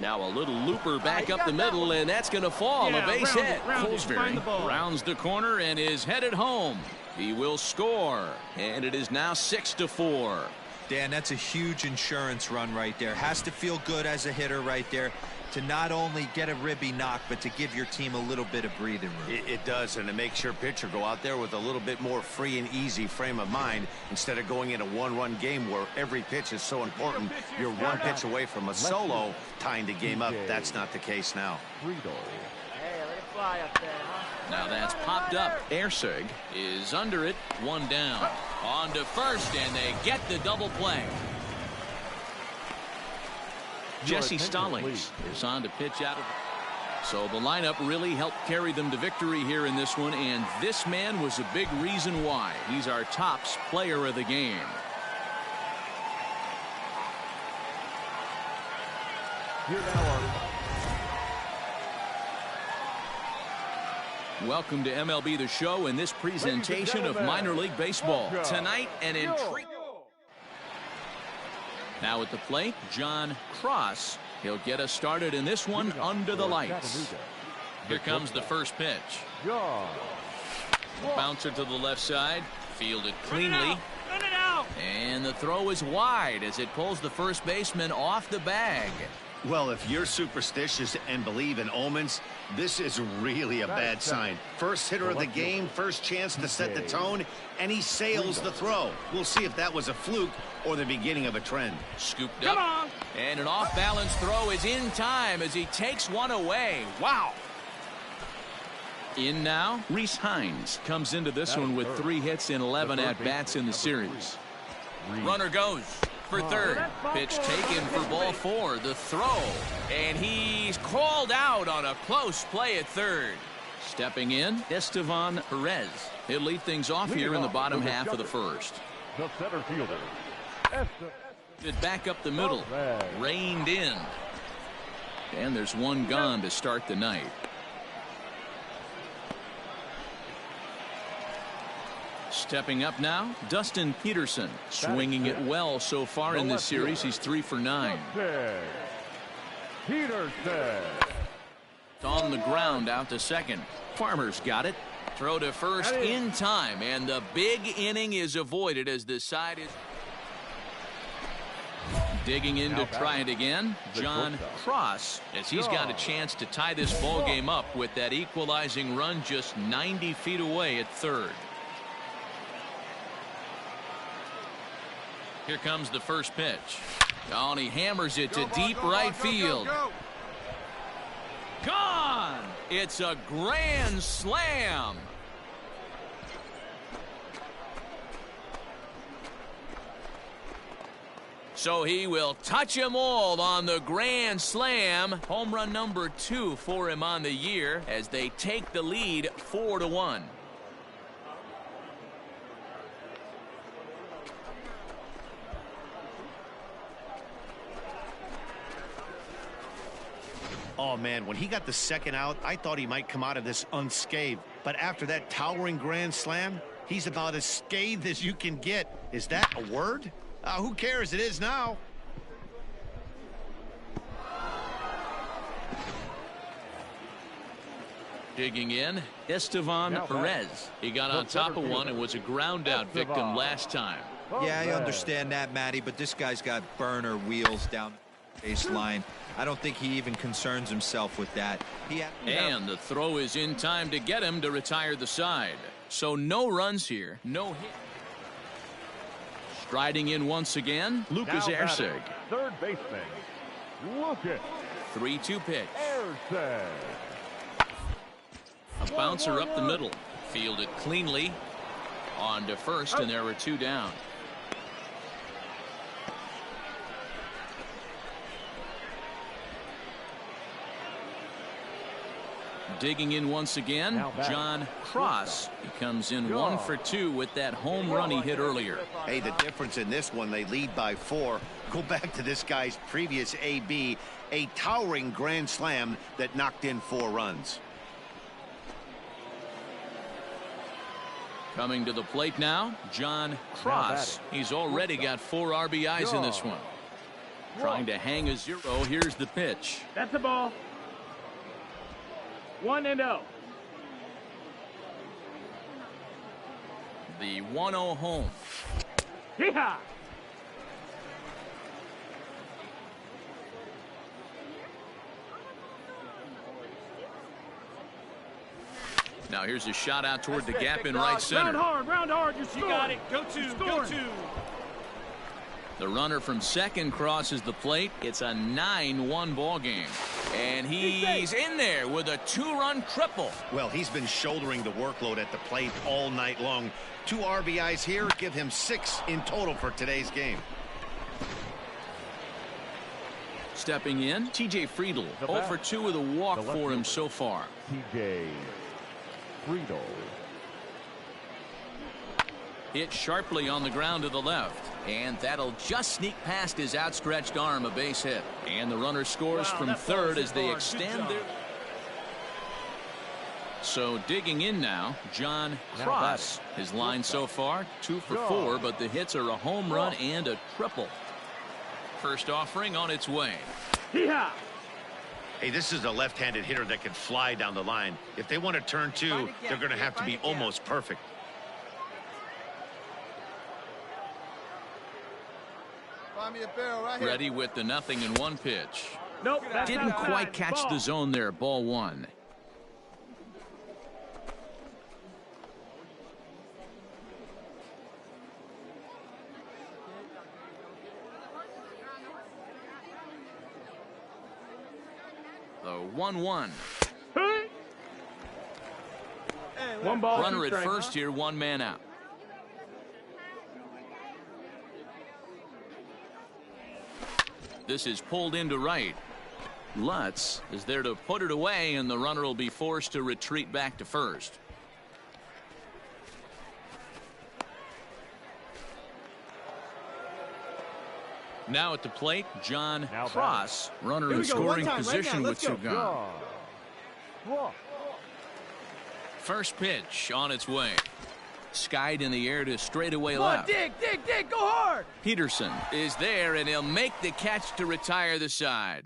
Now a little looper back up the middle, and that's going to fall. Yeah, a base hit. Find the Colesbury ball. rounds the corner and is headed home. He will score, and it is now 6-4. Dan, that's a huge insurance run right there. Has to feel good as a hitter right there to not only get a ribby knock, but to give your team a little bit of breathing room. It does, and it makes your pitcher go out there with a little bit more free and easy frame of mind instead of going in a one-run game where every pitch is so important. You're one pitch away from a solo tying the game up. That's not the case now. Hey, let it fly up there, huh? Now that's popped up. Ersig is under it. One down. On to first, and they get the double play. Jesse Stallings is on to pitch out of. So the lineup really helped carry them to victory here in this one, and this man was a big reason why. He's our tops player of the game. Here now Welcome to MLB The Show and this presentation of minor league baseball. Tonight, an intriguing. Now at the plate, John Cross. He'll get us started in this one under the lights. Here comes the first pitch. Bouncer to the left side. Fielded cleanly. And the throw is wide as it pulls the first baseman off the bag. Well, if you're superstitious and believe in omens, this is really a bad sign. First hitter of the game, first chance to set the tone, and he sails the throw. We'll see if that was a fluke or the beginning of a trend. Scooped up, and an off-balance throw is in time as he takes one away. Wow. In now, Reese Hines comes into this one with 3 hits and 11 at-bats in the series. Runner goes for third. Pitch taken for ball 4. The throw, and he's called out on a close play at third. Stepping in, Estevan Perez. He'll lead things off here in the bottom half of the first. the center fielder. It back up the middle. Reined in. And there's one gone to start the night. Stepping up now, Dustin Peterson. Swinging it well so far in this series. He's 3 for 9. Peterson. On the ground out to second. Farmer's got it. Throw to first in time, and the big inning is avoided as the side is digging in to try it again. John Cross, as he's got a chance to tie this ball game up with that equalizing run just 90 feet away at third. Here comes the first pitch. Oh, and he hammers it to deep right field. Gone! It's a grand slam. So he will touch them all on the grand slam. Home run number 2 for him on the year as they take the lead 4-1. Oh, man, when he got the second out, I thought he might come out of this unscathed. But after that towering grand slam, he's about as scathed as you can get. Is that a word? Who cares? It is now. Digging in, Estevan Perez. He got on top of one and was a ground out victim last time. Yeah, I understand that, Matty, but this guy's got burner wheels down the baseline. I don't think he even concerns himself with that. And the throw is in time to get him to retire the side. So no runs here, no hit. Striding in once again, Lucas Ersig. Third baseman, Lucas. 3-2 pitch. Ersig. A bouncer up the middle. Fielded cleanly. On to first, and there were 2 down. Digging in once again, John Cross. He comes in 1 for 2 with that home run he hit earlier. Hey, the difference in this one, they lead by 4. Go back to this guy's previous AB, a towering grand slam that knocked in 4 runs. Coming to the plate now, John Cross. He's already got 4 RBIs in this one. Trying to hang a 0. Here's the pitch. That's the ball. 1-0. The 1-0 home. Hee-haw! Now here's a shot out toward the gap in right center. Round hard, you scoring. You got it. Go to. The runner from second crosses the plate. It's a 9-1 ball game. And he's in there with a 2-run triple. Well, he's been shouldering the workload at the plate all night long. 2 RBIs here give him 6 in total for today's game. Stepping in, TJ Friedl. 0 for 2 with a walk for him so far. TJ Friedl. Hit sharply on the ground to the left. And that'll just sneak past his outstretched arm, a base hit. And the runner scores from third as they extend their... So digging in now, John Cross. His line so far, 2 for 4, but the hits are a home run and a triple. First offering on its way. Hee-haw! Hey, this is a left-handed hitter that can fly down the line. If they want to turn 2, they're going to have to be almost perfect. Ready with the 0-1 pitch. Nope, Didn't quite catch the zone there. Ball 1. The 1-1. One ball. Runner at first here, 1 man out. This is pulled into right. Lutz is there to put it away, and the runner will be forced to retreat back to first. Now at the plate, John Cross. Runner in scoring position with 2 gone. First pitch on its way. Skied in the air to straightaway left. Dig, go hard. Peterson is there, and he'll make the catch to retire the side.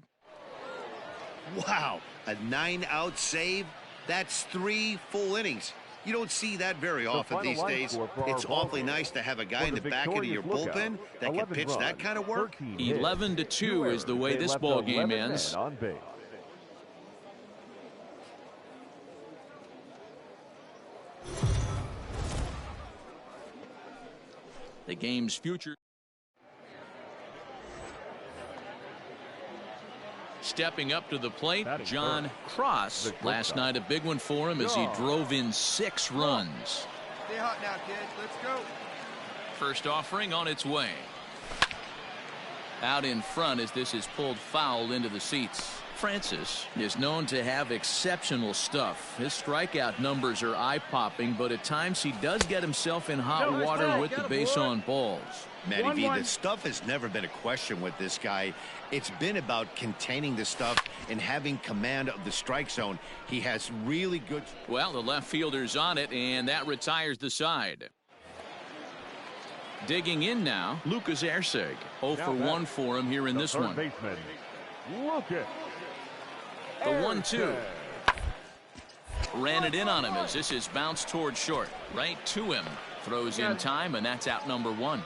Wow, a 9-out save? That's 3 full innings. You don't see that very often these days. It's awfully nice to have a guy in the back end of your bullpen that can pitch that kind of work. 11-2 is the way this ball game ends. The game's future. Stepping up to the plate, John Cross. Last night a big one for him as he drove in 6 runs. Stay hot now, kids. Let's go. First offering on its way. Out in front as this is pulled foul into the seats. Francis is known to have exceptional stuff. His strikeout numbers are eye-popping, but at times he does get himself in hot water with the base on balls. Matty V, the stuff has never been a question with this guy. It's been about containing the stuff and having command of the strike zone. He has really good... Well, the left fielder's on it, and that retires the side. Digging in now, Lucas Erceg. 0 for 1 for him here in this one. Baseman, Lucas. The 1-2. Ran it in on him as this is bounced toward short. Right to him. Throws in time, and that's out number 1.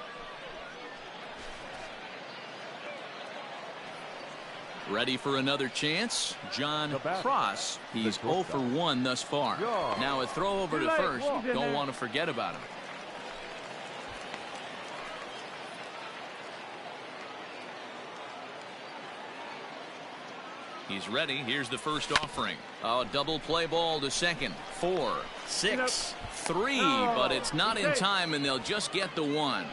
Ready for another chance? John Cross. He's 0 for 1 thus far. Now a throw over to first. Don't want to forget about him. He's ready. Here's the first offering. A double play ball to second. 4, 6, 3, but it's not in time, and they'll just get the 1.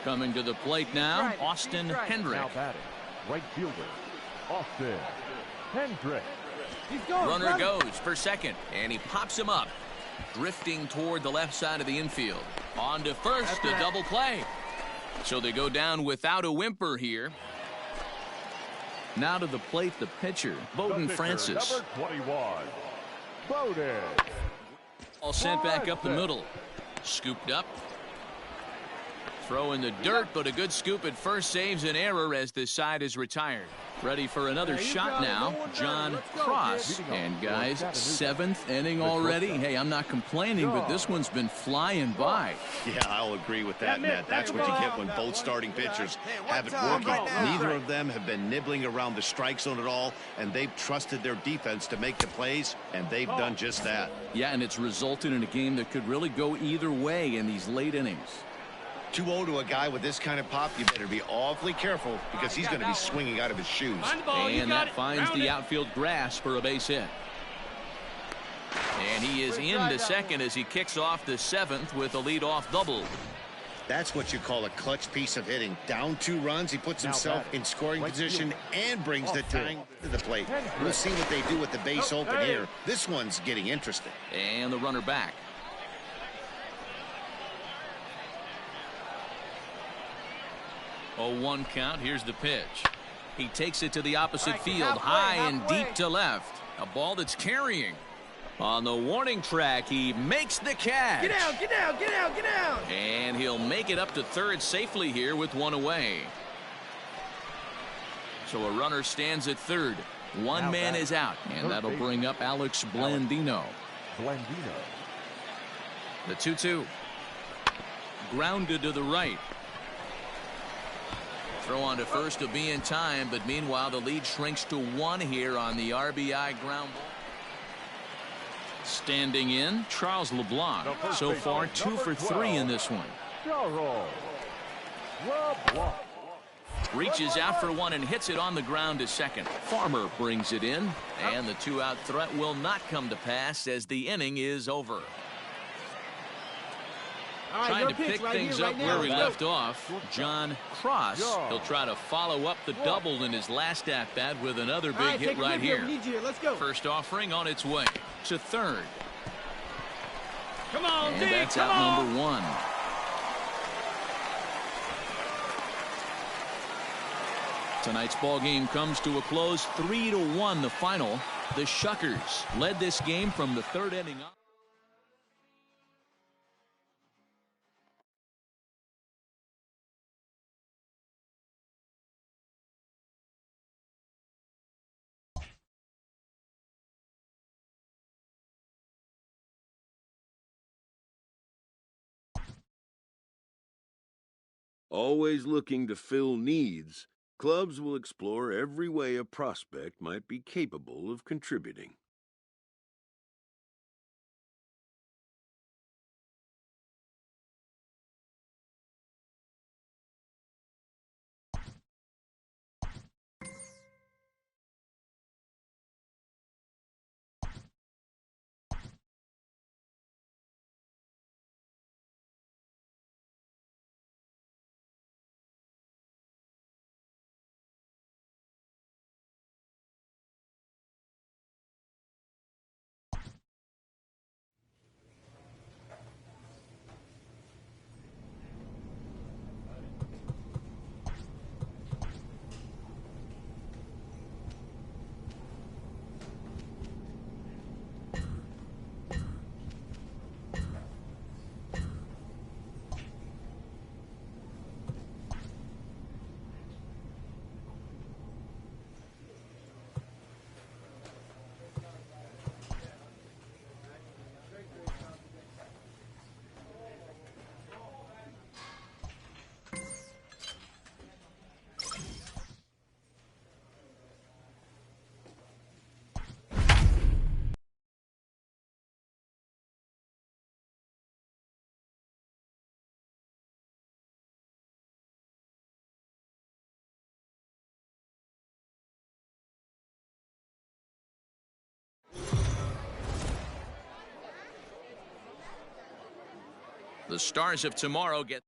Coming to the plate now, Austin Hendrick. Now batting, right fielder, Austin Hendrick. Runner goes for second, and he pops him up. Drifting toward the left side of the infield. On to first, a double play. So they go down without a whimper here. Now to the plate, the pitcher, Bowden Francis. Number 21, Bowden. All sent back up the middle. Scooped up. Throw in the dirt, but a good scoop at first saves an error as this side is retired. Ready for another shot now, John Cross. And guys, 7th inning already. Hey, I'm not complaining, but this one's been flying by. Yeah, I'll agree with that, Matt. That's what you get when both starting pitchers have it working. Neither of them have been nibbling around the strike zone at all, and they've trusted their defense to make the plays, and they've done just that. Yeah, and it's resulted in a game that could really go either way in these late innings. 2-0 to a guy with this kind of pop, you better be awfully careful because he's going to be swinging out of his shoes. And that finds the outfield grass for a base hit. And he is into second as he kicks off the 7th with a leadoff double. That's what you call a clutch piece of hitting. Down 2 runs, he puts himself in scoring position and brings the tying to the plate. We'll see what they do with the base open here. This one's getting interesting. And the runner back. A 1 count. Here's the pitch. He takes it to the opposite field, high and deep to left. A ball that's carrying. On the warning track, he makes the catch. Get out, get out, get out, get out. And he'll make it up to third safely here with 1 away. So a runner stands at third. One man is out, and that'll bring up Alex Blandino. The 2-2. Grounded to the right. Throw on to first to be in time, but meanwhile the lead shrinks to 1 here on the RBI ground ball. Standing in, Charles LeBlanc. So far 2 for 3 in this one. Reaches out for 1 and hits it on the ground to second. Farmer brings it in, and the 2-out threat will not come to pass as the inning is over. Trying to pick things up where we left off, John Cross. He'll try to follow up the double in his last at-bat with another big hit right here. Let's go. First offering on its way to third. Come on, and that's out number 1. Tonight's ball game comes to a close, 3-1 the final. The Shuckers led this game from the 3rd inning on. Always looking to fill needs, clubs will explore every way a prospect might be capable of contributing. The Stars of tomorrow get.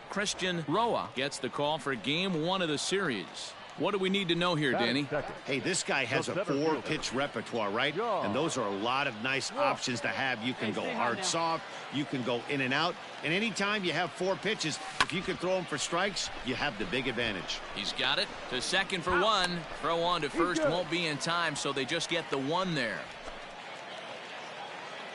Christian Roa gets the call for game 1 of the series. What do we need to know here, Danny? Hey, this guy has a 4-pitch repertoire, right? And those are a lot of nice options to have. You can go hard, soft. You can go in and out. And anytime you have 4 pitches, if you can throw them for strikes, you have the big advantage. He's got it to second for 1. Throw on to first won't be in time, so they just get the 1 there.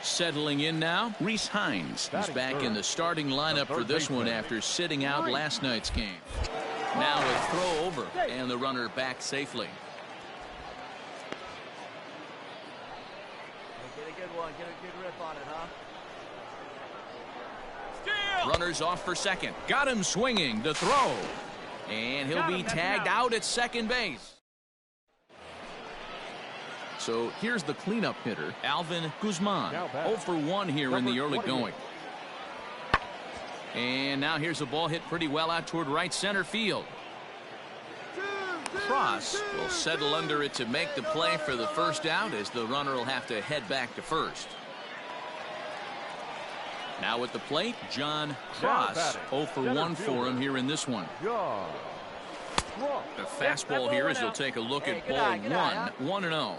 Settling in now, Reese Hines is back in the starting lineup for this one after sitting out last night's game. Now a throw over, and the runner back safely. Get a good one. Get a good rip on it, huh? Steal! Runner's off for second. Got him swinging to throw. And he'll be tagged out at second base. So here's the cleanup hitter, Alvin Guzman. 0 for 1 here in the early going. And now here's a ball hit pretty well out toward right center field. Cross will settle under it to make the play for the first out, as the runner will have to head back to first. Now at the plate, John Cross. 0 for 1 for him here in this one. The fastball here as he'll take a look at ball 1. 1-0.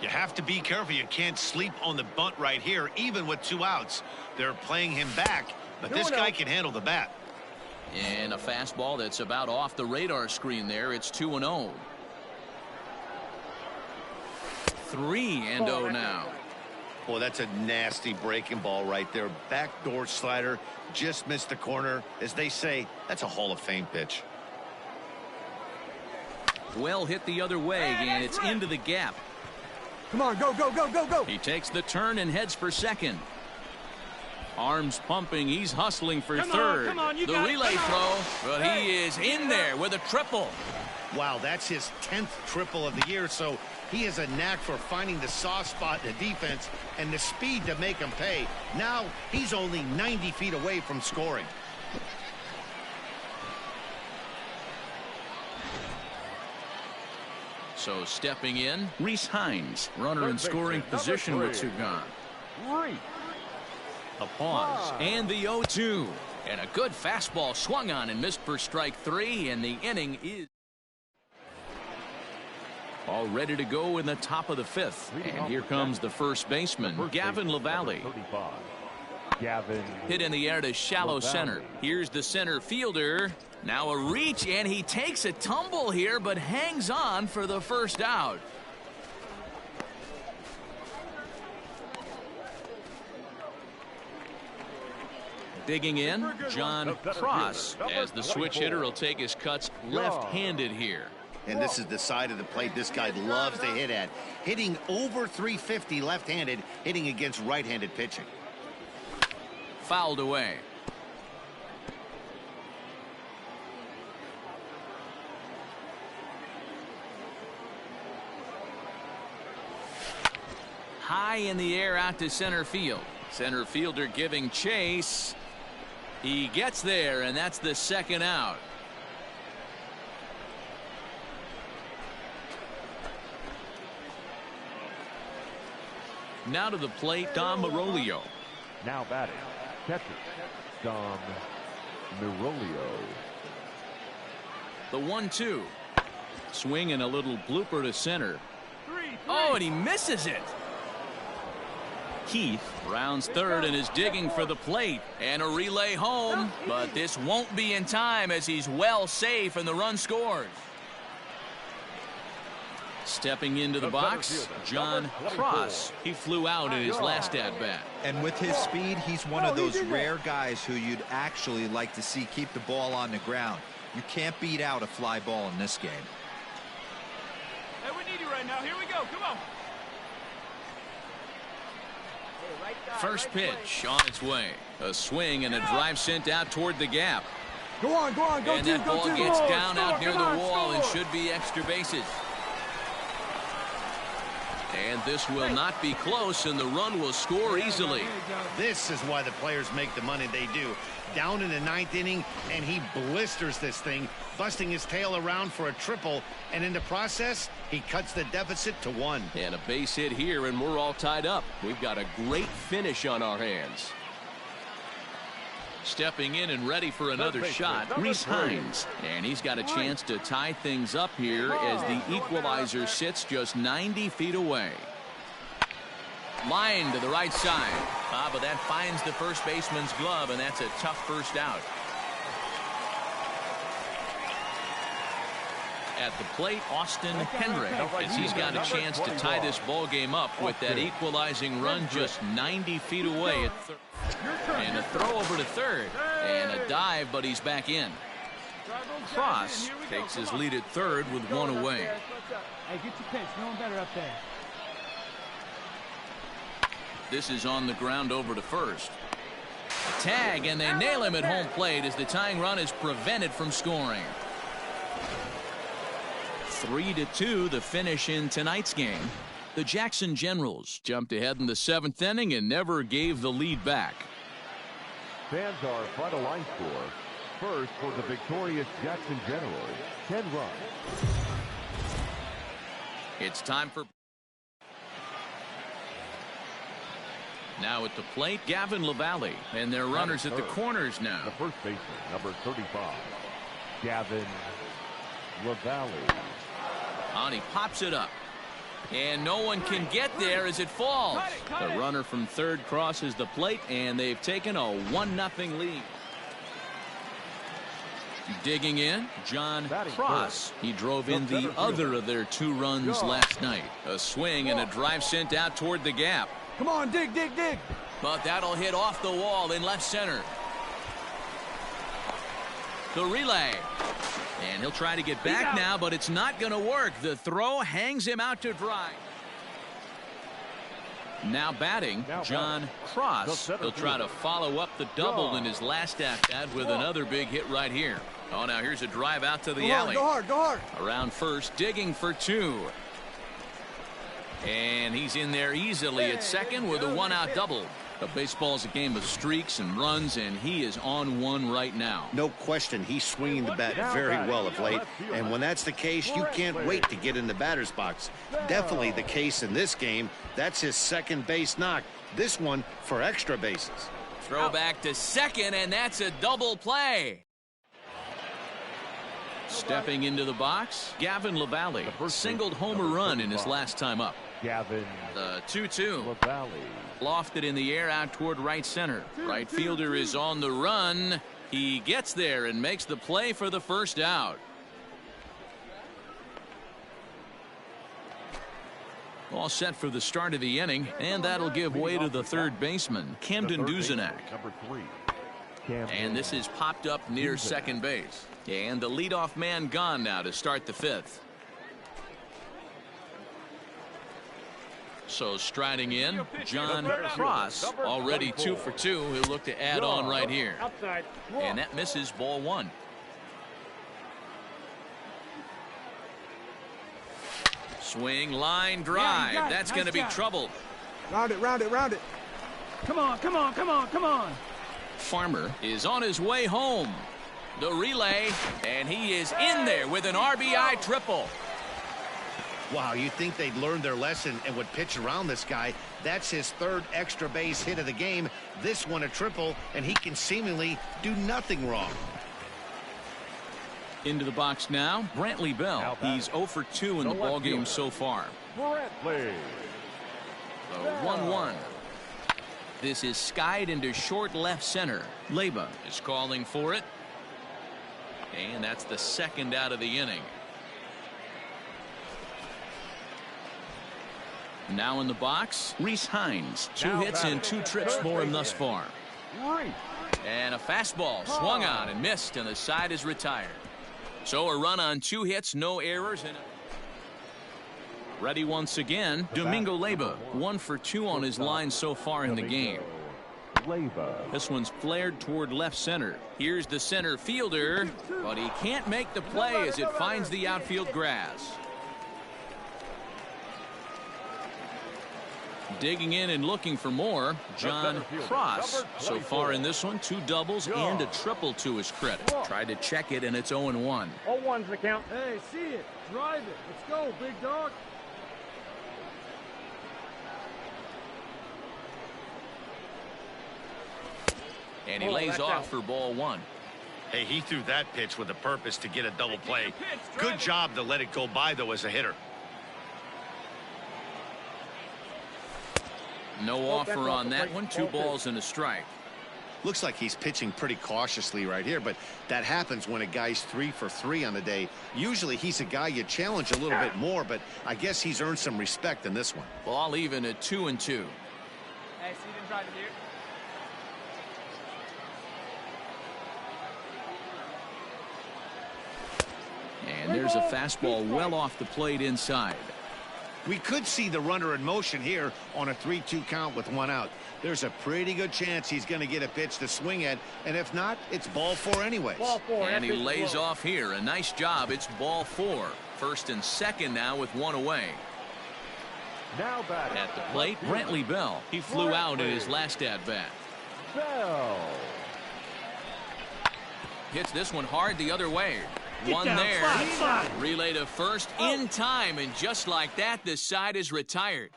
You have to be careful. You can't sleep on the bunt right here, even with 2 outs. They're playing him back, but this guy can handle the bat. And a fastball that's about off the radar screen there. It's 2-0. 3-0 now. Boy, that's a nasty breaking ball right there. Backdoor slider, just missed the corner. As they say, that's a Hall of Fame pitch. Well hit the other way, and it's into the gap. Come on, go, go, go, go, go. He takes the turn and heads for second. Arms pumping. He's hustling for third. The relay throw, but he is in there with a triple. Wow, that's his 10th triple of the year, so he has a knack for finding the soft spot in the defense and the speed to make him pay. Now he's only 90 feet away from scoring. So stepping in, Reese Hines, runner in scoring position with 2 gone. A pause and the 0-2, and a good fastball swung on and missed for strike 3, and the inning is all ready to go in the top of the 5th. And here comes the first baseman, Gavin LaValle. Hit in the air to shallow center. Here's the center fielder. Now a reach, and he takes a tumble here, but hangs on for the first out. Digging in, John Cross, as the switch hitter will take his cuts left-handed here. And this is the side of the plate this guy loves to hit at. Hitting over 350 left-handed, hitting against right-handed pitching. Fouled away. High in the air out to center field. Center fielder giving chase. He gets there, and that's the second out. Now to the plate, Dom Marolio. Now batting, catcher, Dom Marolio. The 1-2. Swing and a little blooper to center. Oh, and he misses it. Keith rounds third and is digging for the plate, and a relay home, but this won't be in time as he's well safe and the run scores. Stepping into the box, John Cross. He flew out in his last at-bat. And with his speed, he's one of those rare guys who you'd actually like to see keep the ball on the ground. You can't beat out a fly ball in this game. Hey, we need you right now. Here we go. Come on. First pitch on its way. A swing and a drive sent out toward the gap. Go on, go on, go and that ball gets down out near the wall and should be extra bases. And this will not be close, and the run will score easily. This is why the players make the money they do. Down in the 9th inning, and he blisters this thing, busting his tail around for a triple, and in the process, he cuts the deficit to 1. And a base hit here, and we're all tied up. We've got a great finish on our hands. Stepping in and ready for another shot, Reese Hines. And he's got a chance to tie things up here as the equalizer sits just 90 feet away. Line to the right side. But that finds the first baseman's glove, and that's a tough first out. At the plate, Austin Hendrick, as he's got a chance to tie this ball game up with that equalizing run just 90 feet away at third. And a throw over to third. And a dive, but he's back in. Cross takes his lead at third with one away. Hey, get your pinch. No one better up there. This is on the ground over to first. Tag, and they nail him at home plate as the tying run is prevented from scoring. 3-2 the finish in tonight's game. The Jackson Generals jumped ahead in the 7th inning and never gave the lead back. Fans are final line score. First for the victorious Jackson Generals, 10 runs. It's time for... Now at the plate, Gavin LaValle, and their runners at the corners now. The first baseman, number 35, Gavin LaValle. And he pops it up. And no one can get there as it falls. The runner from third crosses the plate, and they've taken a 1-0 lead. Digging in, John Cross. He drove in the other of their 2 runs last night. A swing and a drive sent out toward the gap. Come on, dig, dig, dig. But that'll hit off the wall in left center. The relay. And he'll try to get back now, but it's not going to work. The throw hangs him out to dry. Now batting, John Cross. He'll try to follow up the double in his last at-bat with another big hit right here. Oh, now here's a drive out to the alley. Go hard, go hard. Around first, digging for 2. And he's in there easily at second with a 1-out double. But baseball's a game of streaks and runs, and he is on one right now. No question, he's swinging the bat very well of late. And when that's the case, you can't wait to get in the batter's box. Definitely the case in this game. That's his second base knock. This one for extra bases. Throw back to second, and that's a double play. Stepping into the box, Gavin LaValle singled homer run in his last time up. Gavin. The 2-2. LaValle. Lofted in the air out toward right center. Right fielder is on the run. He gets there and makes the play for the first out. All set for the start of the inning, and that'll give way to the third baseman, Camden Duzenak. Number 3. And this is popped up near second base. And the leadoff man gone now to start the 5th. So striding in, John Cross, already 2 for 2. He'll look to add on right here. Outside. And that misses, ball 1. Swing, line, drive. That's going to be trouble. Round it, round it, round it. Come on, come on, come on, come on. Farmer is on his way home. The relay, and he is in there with an RBI triple. Wow, you'd think they'd learned their lesson and would pitch around this guy. That's his 3rd extra base hit of the game. This one a triple, and he can seemingly do nothing wrong. Into the box now, Brantley Bell. He's 0 for 2 in the ballgame so far. Brantley. The 1-1. This is skied into short left center. Leba is calling for it. And that's the 2nd out of the inning. Now in the box, Reese Hines. 2 hits and 2 trips for him thus far. And a fastball swung on and missed, and the side is retired. So a run on 2 hits, no errors. And ready once again, Domingo Leba. 1 for 2 on his line so far in the game. This one's flared toward left center. Here's the center fielder, but he can't make the play as it finds the outfield grass. Digging in and looking for more, John Cross. So far in this one, 2 doubles and a triple to his credit. Tried to check it, and it's 0-1. 0-1's the count. Hey, see it. Drive it. Let's go, big dog. And he lays off for ball one. Hey, he threw that pitch with a purpose to get a double play. Good job to let it go by, though, as a hitter. No offer on that one. 2 balls and a strike. Looks like he's pitching pretty cautiously right here, but that happens when a guy's 3 for 3 on the day. Usually he's a guy you challenge a little bit more, but I guess he's earned some respect in this one. Ball even at 2-2. Hey, see, you didn't try to do it. And there's a fastball well off the plate inside. We could see the runner in motion here on a 3-2 count with 1 out. There's a pretty good chance he's going to get a pitch to swing at, and if not, it's ball 4 anyways. Ball 4. And he lays off here. A nice job. It's ball 4. First and second now with 1 away. Now batting at the plate, Brantley Bell. He flew out in his last at-bat. Bell hits this one hard the other way. One there. Relay to first in time, and just like that, the side is retired.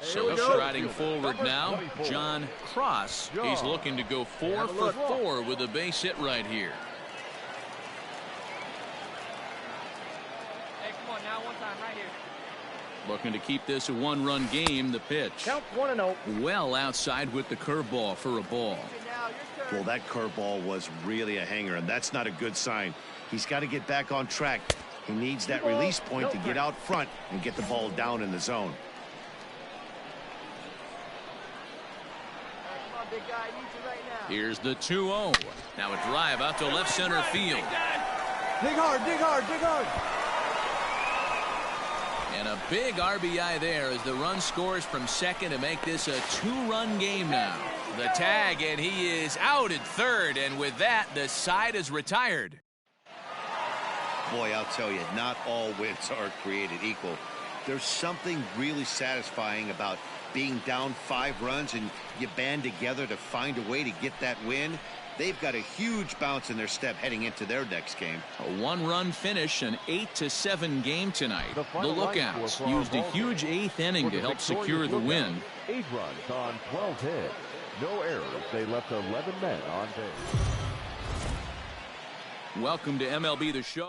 So striding forward now, John Cross. He's looking to go 4 for 4 with a base hit right here. Hey, come on now, one time right here. Looking to keep this a 1-run game. The pitch. Count 1-0. Well outside with the curveball for a ball. Well, that curveball was really a hanger, and that's not a good sign. He's got to get back on track. He needs that release point to get out front and get the ball down in the zone. Big guy needs it right now. Here's the 2-0. Now a drive out to left center field. Dig hard, dig hard, dig hard. And a big RBI there as the run scores from second to make this a 2-run game now. The tag, and he is out at third, and with that, the side is retired. Boy, I'll tell you, not all wins are created equal. There's something really satisfying about being down 5 runs and you band together to find a way to get that win. They've got a huge bounce in their step heading into their next game. A 1-run finish, an 8-7 game tonight. The Lookouts used a huge 8th inning to help secure the win. 8 runs on 12 hits. No errors. They left 11 men on base. Welcome to MLB The Show.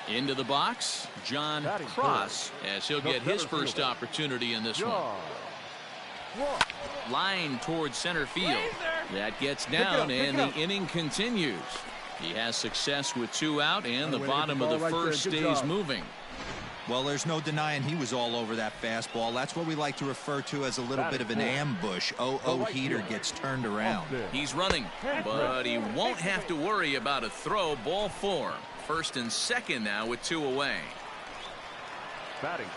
Into the box, John Cross, as he'll get his first opportunity in this one. Line towards center field. That gets down, and the inning continues. He has success with 2 out, and the bottom of the first stays moving. Well, there's no denying he was all over that fastball. That's what we like to refer to as a little bit of an ambush. Heater gets turned around. He's running, but he won't have to worry about a throw. Ball 4. First and second now with 2 away.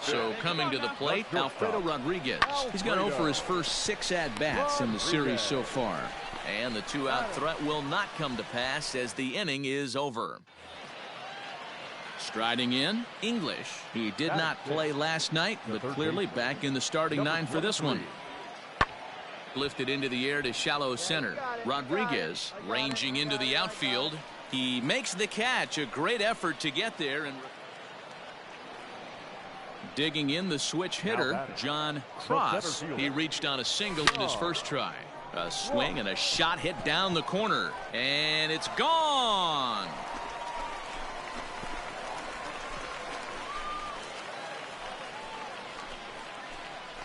So coming to the plate, Alfredo Rodriguez. He's gone over his first 6 at-bats in the series so far. And the 2-out threat will not come to pass as the inning is over. Striding in, English. He did not play last night, but clearly back in the starting 9 for this one. Lifted into the air to shallow center. Rodriguez ranging into the outfield. He makes the catch. A great effort to get there. And digging in the switch hitter, John Cross. He reached on a single in his first try. A swing and a shot hit down the corner. And it's gone.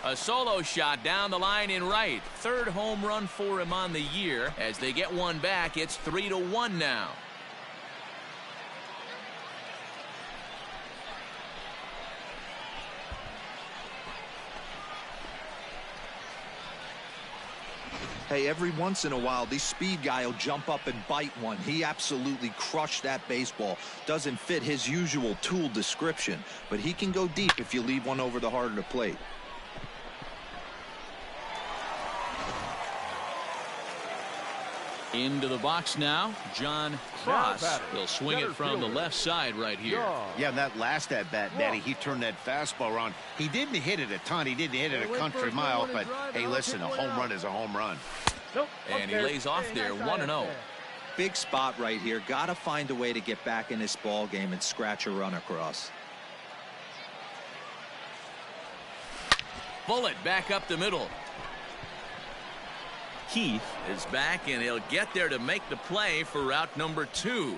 A solo shot down the line in right. 3rd home run for him on the year. As they get one back, it's 3-1 now. Hey, every once in a while, this speed guy will jump up and bite one. He absolutely crushed that baseball. Doesn't fit his usual tool description, but he can go deep if you leave one over the heart of the plate. Into the box now, John Cross. He'll swing it from the left side right here. Yeah, and that last at-bat, Daddy, he turned that fastball around. He didn't hit it a ton. He didn't hit it a country mile, but hey, listen, a home run is a home run. And he lays off there, 1-0. Big spot right here. Got to find a way to get back in this ball game and scratch a run across. Bullet back up the middle. Keith is back, and he'll get there to make the play for route number 2.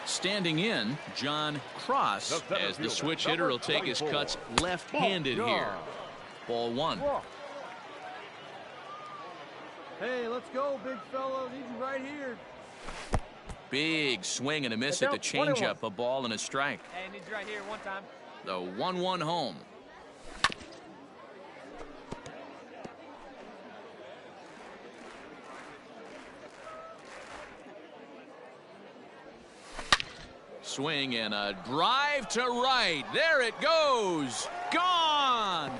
Standing in, John Cross, as the switch hitter will take his cuts left-handed here. Ball 1. Hey, let's go, big fella. Need you right here. Big swing and a miss at the changeup. A ball and a strike. Hey, need you right here one time. The 1-1 home. Swing and a drive to right. There it goes. Gone.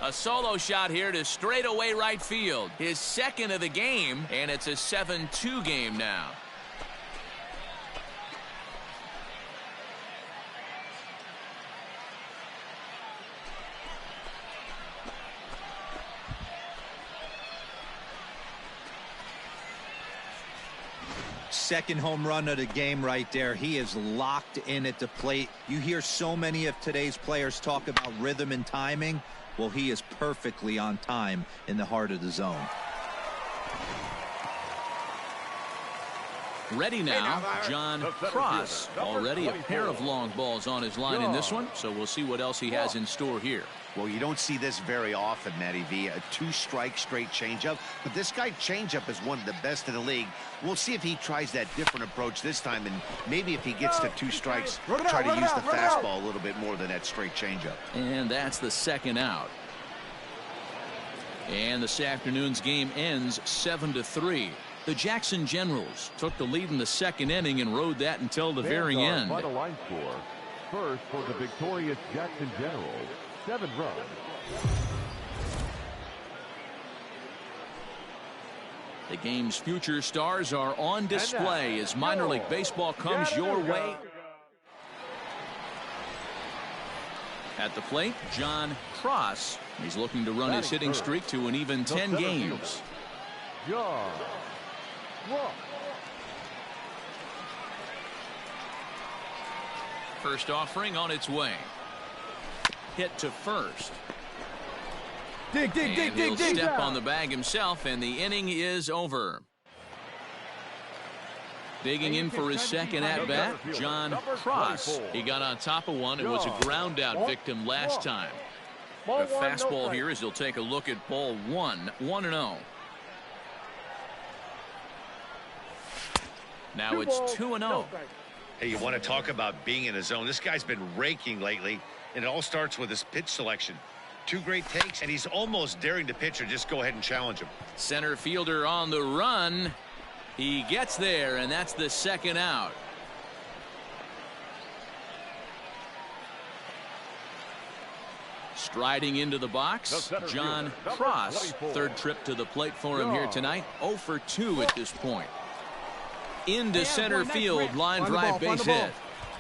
A solo shot here to straightaway right field. His second of the game, and it's a 7-2 game now. Second home run of the game right there. He is locked in at the plate. You hear so many of today's players talk about rhythm and timing. Well, he is perfectly on time in the heart of the zone. Ready now, John Cross. Already a pair of long balls on his line in this one, so we'll see what else he has in store here. Well, you don't see this very often, Matty V. A 2-strike straight changeup, but this guy changeup is one of the best in the league. We'll see if he tries that different approach this time, and maybe if he gets to 2 strikes, try to use the fastball a little bit more than that straight changeup. And that's the second out. And this afternoon's game ends 7-3. The Jackson Generals took the lead in the second inning and rode that until the very end. Final line score. First for the victorious Jackson Generals, 7 runs. The game's future stars are on display as minor league baseball comes your way. At the plate, John Cross. He's looking to run his hitting streak to an even 10 games. John Cross. First offering on its way. Hit to first. He'll step on the bag himself, and the inning is over. Digging in for his second at-bat, John Cross. He got on top of one. It was a ground-out victim last time. A fastball here as he'll take a look at ball 1, 1-0. Now it's 2-0. Hey, you want to talk about being in a zone? This guy's been raking lately, and it all starts with his pitch selection. 2 great takes, and he's almost daring the pitcher just go ahead and challenge him. Center fielder on the run. He gets there, and that's the second out. Striding into the box, John Cross. Third trip to the plate for him here tonight. 0 for 2 at this point. Into center field, line drive base hit.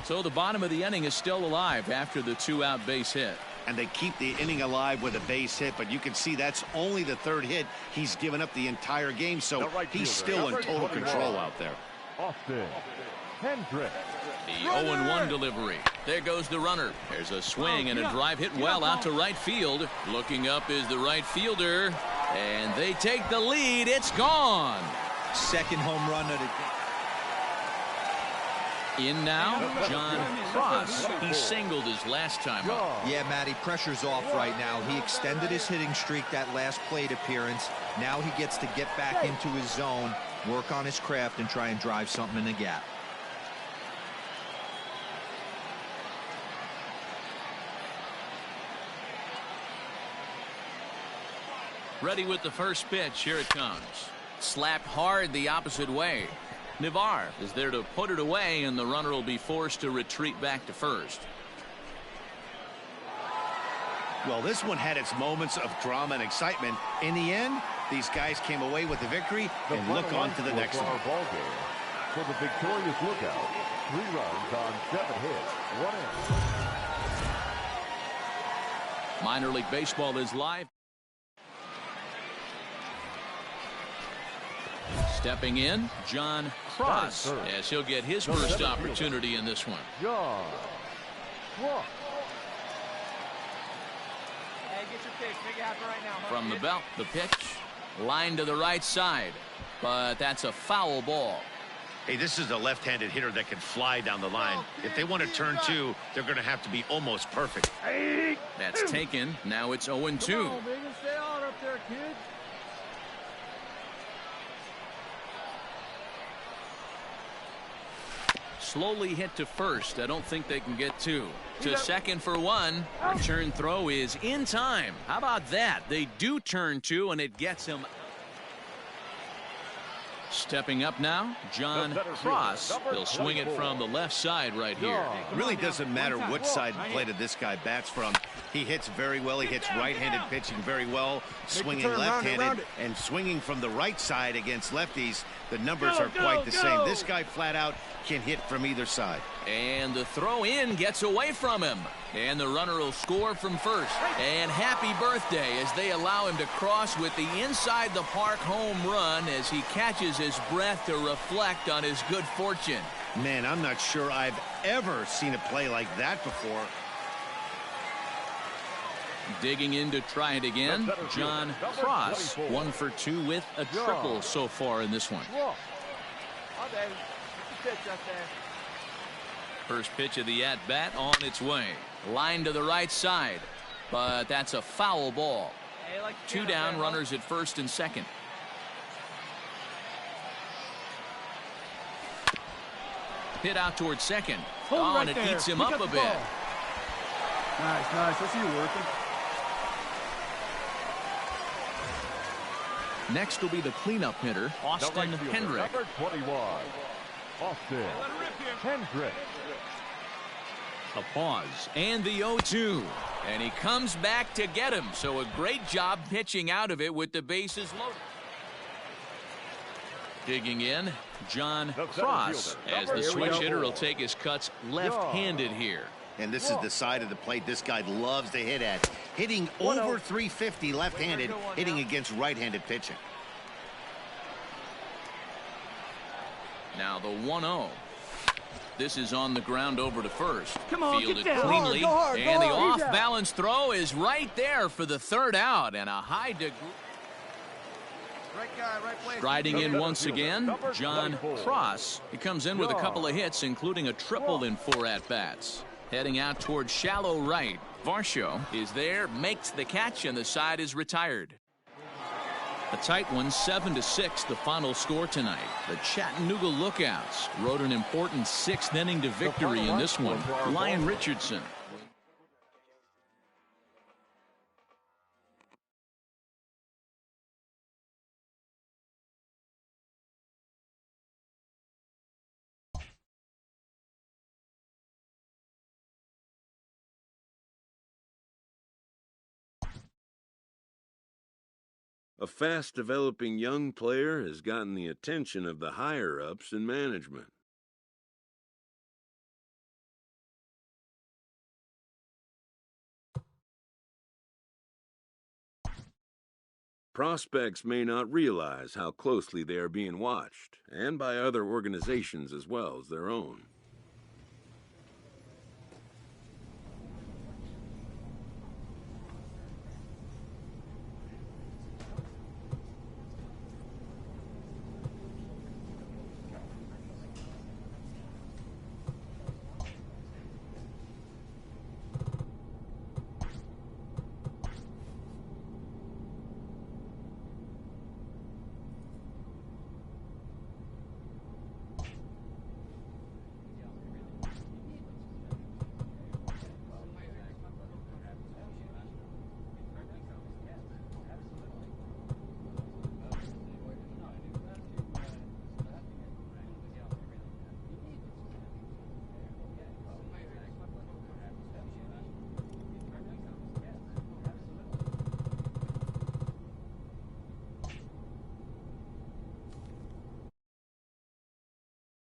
So the bottom of the inning is still alive after the 2-out base hit. And they keep the inning alive with a base hit, but you can see that's only the 3rd hit he's given up the entire game, so he's still in total control out there. Austin Hendricks. The 0-1 delivery. There goes the runner. There's a swing and a drive hit well out to right field. Looking up is the right fielder, and they take the lead. It's gone. Second home run of the game. In now, John Cross. He singled his last time up. Yeah, Matty, pressure's off right now. He extended his hitting streak that last plate appearance. Now he gets to get back into his zone, work on his craft, and try and drive something in the gap. Ready with the first pitch. Here it comes. Slapped hard the opposite way. Navarre is there to put it away, and the runner will be forced to retreat back to first. Well, this one had its moments of drama and excitement. In the end, these guys came away with the victory and look on to the next one. For the victorious Lookout, 3 runs on 7 hits, 1 out. Minor League Baseball is live. Stepping in, John Cross, as he'll get his first opportunity in this one. John Cross. Hey, get your pick. Make it happen right now, huh, From the kid? belt, the pitch. Line to the right side. But that's a foul ball. Hey, this is a left-handed hitter that can fly down the line. If they want to turn two, they're going to have to be almost perfect. That's taken. Now it's 0-2. Come on, Stay on up there, kid. Slowly hit to first. I don't think they can get two. To second for one. Return throw is in time. How about that? They do turn two, and it gets him. Stepping up now, John Cross. He'll swing it from the left side right here. It really doesn't matter what side of the plate this guy bats from. He hits very well. He hits right-handed pitching very well, swinging left-handed and swinging from the right side against lefties. The numbers are quite the same. This guy flat out can hit from either side. And the throw in gets away from him. And the runner will score from first. And happy birthday as they allow him to cross with the inside the park home run as he catches his breath to reflect on his good fortune. Man, I'm not sure I've ever seen a play like that before. Digging in to try it again, John Cross. 1 for 2 with a triple so far in this one. Oh, baby. Get the pitch up there. First pitch of the at-bat on its way. Line to the right side, but that's a foul ball. Hey, like Two down, runners at first and second. Hit out towards second. Hold and right it there. eats him Pick up up a the bit. ball. Nice. I see you working. Next will be the cleanup hitter, Austin Hendrick. Number 21, Austin Hendrick. A pause and the 0-2. And he comes back to get him. So a great job pitching out of it with the bases loaded. Digging in, John Cross, as the switch hitter will take his cuts left-handed here. And this is the side of the plate this guy loves to hit at. Hitting over 350 left-handed, hitting against right-handed pitching. Now the 1-0. This is on the ground over to first. Come on, fielded get down. cleanly, Go hard, and the hard. off-balance throw is right there for the third out, and a high degree. Right guy, right place. Striding in once again, John Cross. He comes in with a couple of hits, including a triple in 4 at-bats. Heading out towards shallow right. Varsho is there, makes the catch, and the side is retired. A tight one, 7-6, the final score tonight. The Chattanooga Lookouts rode an important 6th inning to victory in this one. Ryan Richardson. A fast-developing young player has gotten the attention of the higher-ups in management. Prospects may not realize how closely they are being watched, and by other organizations as well as their own.